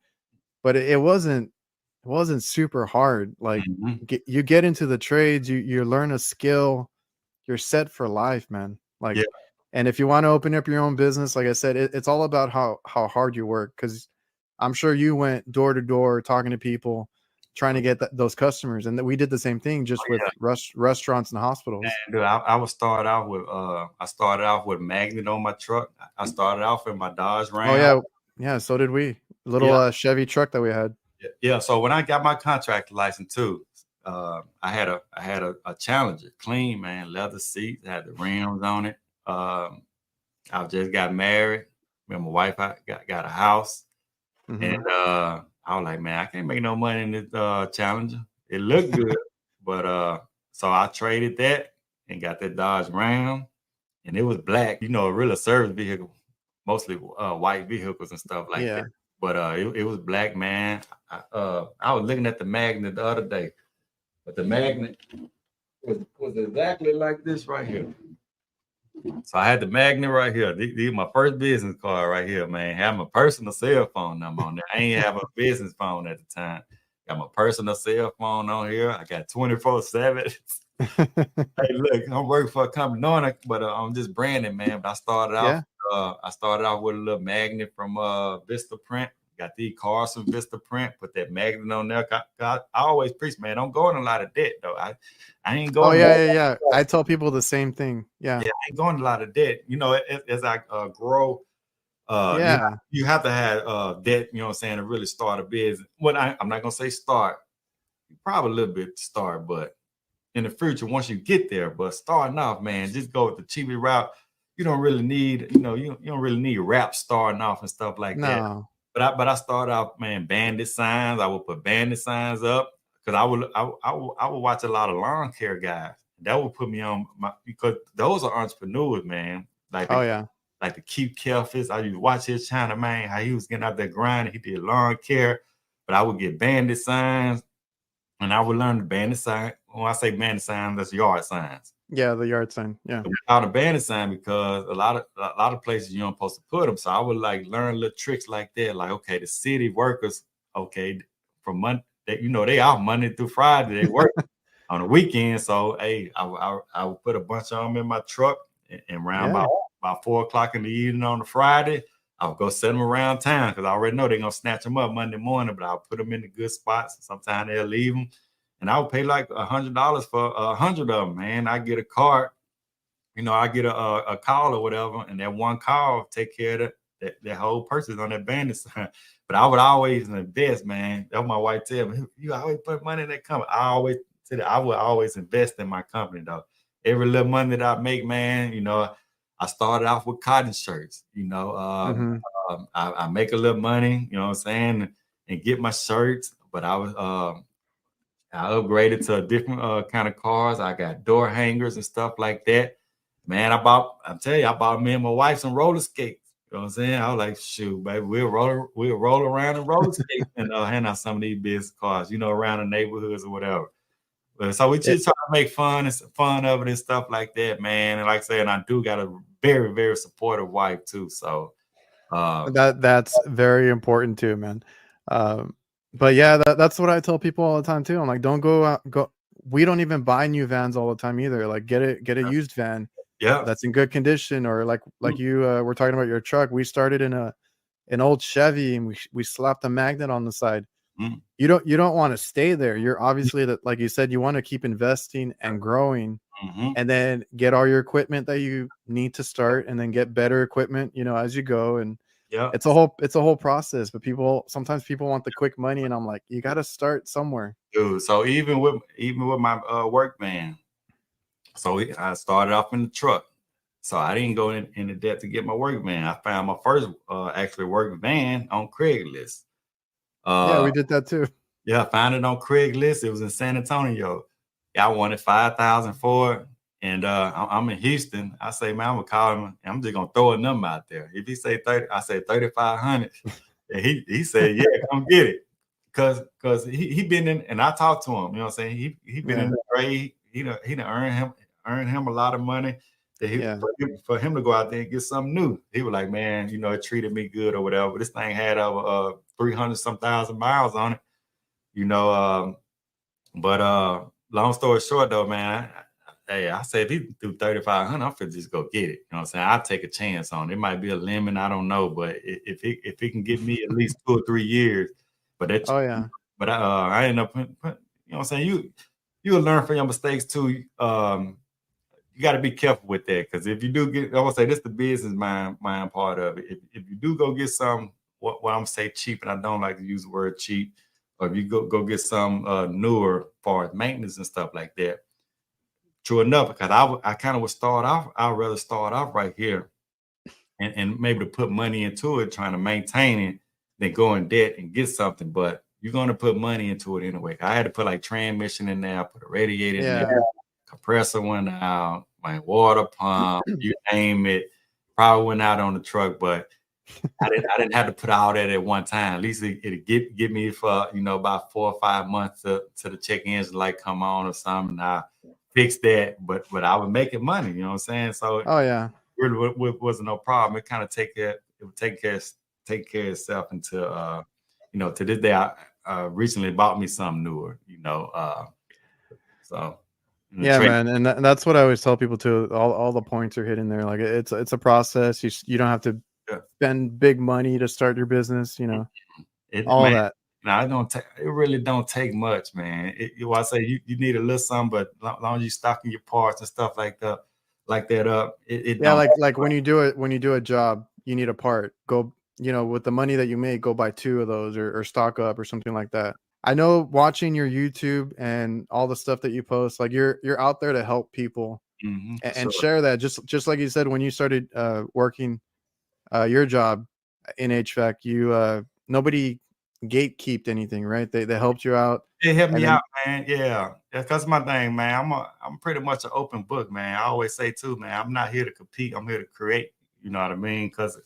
but it wasn't super hard. Like you get into the trades, you learn a skill, you're set for life, man. Like, Yeah. and if you want to open up your own business, like I said, it's all about how hard you work. Because I'm sure you went door to door talking to people, trying to get those customers, and we did the same thing just with restaurants and hospitals. And dude, I would start off with I started off with magnet on my truck. I started off in my Dodge Ram. Oh yeah, so did we. Little Chevy truck that we had. Yeah. So when I got my contractor license too, I had a Challenger, clean, man, leather seats, had the rims on it. I just got married. Me and my wife, I got a house, and I was like, man, I can't make no money in this Challenger. It looked good, but so I traded that and got that Dodge Ram, and it was black. You know, a real service vehicle, mostly white vehicles and stuff like that. But it was black, man. I was looking at the magnet the other day, but the magnet was exactly like this right here. So I had the magnet right here. These my first business card right here, man. Had my personal cell phone number on there. I ain't have a business phone at the time. Got my personal cell phone on here. I got 24/7. Hey, look, I'm working for a company, but I'm just branding, man. But I started off with a little magnet from Vista Print. Got these cars from Vista Print. Put that magnet on there. I always preach, man, don't go in a lot of debt though. I ain't going. Oh yeah. I tell people the same thing. Yeah, I ain't going a lot of debt. You know, as I grow, you have to have debt. You know what I'm saying, to really start a business. Well, I'm not gonna say start. Probably a little bit to start, but in the future, once you get there, but starting off, man, just go with the cheapest route. You don't really need, you don't really need rap starting off and stuff like that. But I started off, man, bandit signs. I would put bandit signs up because I would watch a lot of lawn care guys. That would put me on because those are entrepreneurs, man. Like the Keith Kelfis. I used to watch his channel, man, how he was getting out there grinding. He did lawn care, but I would get bandit signs. And I would learn the bandit sign. When I say bandit sign, that's yard signs. Yeah, the yard sign. Yeah. Without a bandit sign, because a lot of places you don't supposed to put them. So I would like learn little tricks like that. Like, okay, the city workers, okay, from Monday, they out Monday through Friday. They work on the weekend. So hey, I would put a bunch of them in my truck and round about 4:00 in the evening on a Friday. I'll go set them around town because I already know they're going to snatch them up Monday morning, but I'll put them in the good spots. Sometimes they'll leave them. And I'll pay like $100 for 100 of them, man. I get a card, I get a call or whatever, and that one call take care of that whole purchase on that bandit sign. But I would always invest, man. That's what my wife tell me. You always put money in that company. I always said I would always invest in my company, though. Every little money that I make, man, I started off with cotton shirts, I make a little money, you know what I'm saying, and get my shirts, but I upgraded to a different kind of cars. I got door hangers and stuff like that. Man, I bought me and my wife some roller skates. You know what I'm saying? I was like, shoot, baby, we'll roll around and roller skates and hand out some of these business cars, around the neighborhoods or whatever. So we just try to make fun of it and stuff like that, man. And like I said, I do got a very, very supportive wife too. So that's very important too, man. But yeah, that's what I tell people all the time too. I'm like, don't go out. We don't even buy new vans all the time either. Like, get a used van, that's in good condition, or like you were talking about your truck. We started in an old Chevy, and we slapped a magnet on the side. You don't want to stay there. You're obviously that, like you said, you want to keep investing and growing, and then get all your equipment that you need to start, and then get better equipment, as you go. And it's a whole process. But sometimes people want the quick money, and I'm like, you got to start somewhere. Dude, so even with my work van, so I started off in the truck. So I didn't go into debt to get my work van. I found my first actually work van on Craigslist. Yeah, we did that too. Yeah, I found it on Craigslist. It was in San Antonio. I wanted $5,000 for it. And I'm in Houston. I say, man, I'm gonna call him. I'm just gonna throw a number out there. If he say 30, I say 3,500. And he said, yeah, come get it. Cause he been in, and I talked to him, you know what I'm saying? He been in the trade. He done earned him a lot of money. That for him to go out there and get something new. He was like, man, you know, it treated me good or whatever. But this thing had over 300 some thousand miles on it, you know. But long story short though, man, I said if he do 3,500, I'm finna just go get it. You know what I'm saying? I'll take a chance on it. It might be a lemon, I don't know, but if he can get me at least 2 or 3 years, but that but I end up putting, you know what I'm saying? You'll learn from your mistakes too. You got to be careful with that, because if you do get, I want to say this, the business mind part of it. If you do go get some, what I'm gonna say cheap, and I don't like to use the word cheap, or if you go get some newer for maintenance and stuff like that. True enough, because I kind of would start off. I'd rather start off right here, and maybe to put money into it, trying to maintain it, than go in debt and get something. But you're gonna put money into it anyway. I had to put like transmission in there, put a radiator in there, compressor went out, my water pump, you name it, probably went out on the truck, but I didn't have to put all that at one time. At least it'd get me for, you know, about 4 or 5 months to the check engine light come on or something. And I fixed that, but I was making money, you know what I'm saying? So it really wasn't no problem. It kind of take care of itself until you know, to this day I recently bought me something newer, you know. So yeah, man, and that's what I always tell people too. All the points are hidden there. Like it's a process. You don't have to spend big money to start your business. You know, that. No, it really don't take much, man. I say you need a little something, but as long as you stocking your parts and stuff like that up, like when you do a job, you need a part. Go, you know, with the money that you make, go buy 2 of those or stock up or something like that. I know watching your YouTube and all the stuff that you post, like you're out there to help people and share that. Just like you said, when you started working your job in HVAC, you nobody gatekeeped anything, right? They helped you out. It helped me out, man. Yeah, that's my thing, man. I'm pretty much an open book, man. I always say too, man, I'm not here to compete. I'm here to create. You know what I mean? Because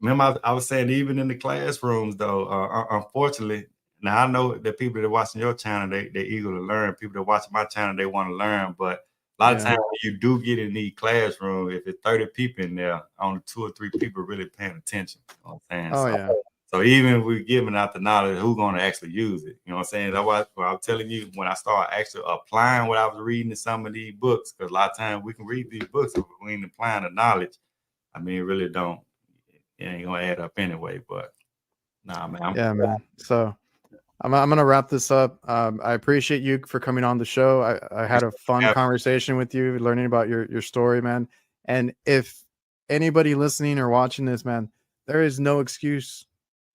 remember, I was saying even in the classrooms, though, unfortunately. Now I know that people that are watching your channel, they eager to learn. People that watch my channel, they want to learn. But a lot of times when you do get in these classrooms, if it's 30 people in there, only 2 or 3 people really paying attention. You know what I'm saying? So even if we're giving out the knowledge, who's going to actually use it? You know what I'm saying? That's why I'm telling you, when I start actually applying what I was reading in some of these books, because a lot of times we can read these books, but we ain't applying the knowledge. I mean, it really don't. It ain't going to add up anyway. But nah, man. Man. So I'm going to wrap this up. I appreciate you for coming on the show. I had a fun conversation with you, learning about your story, man. And if anybody listening or watching this, man, there is no excuse.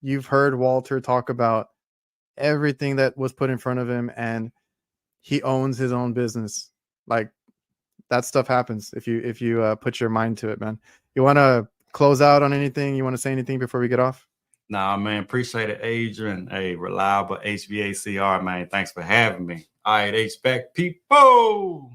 You've heard Walter talk about everything that was put in front of him, and he owns his own business. Like, that stuff happens if you put your mind to it, man. You want to close out on anything? You want to say anything before we get off? Nah, man, appreciate it, Adrian. A reliable HVACR, man. Thanks for having me. All right, HVAC people.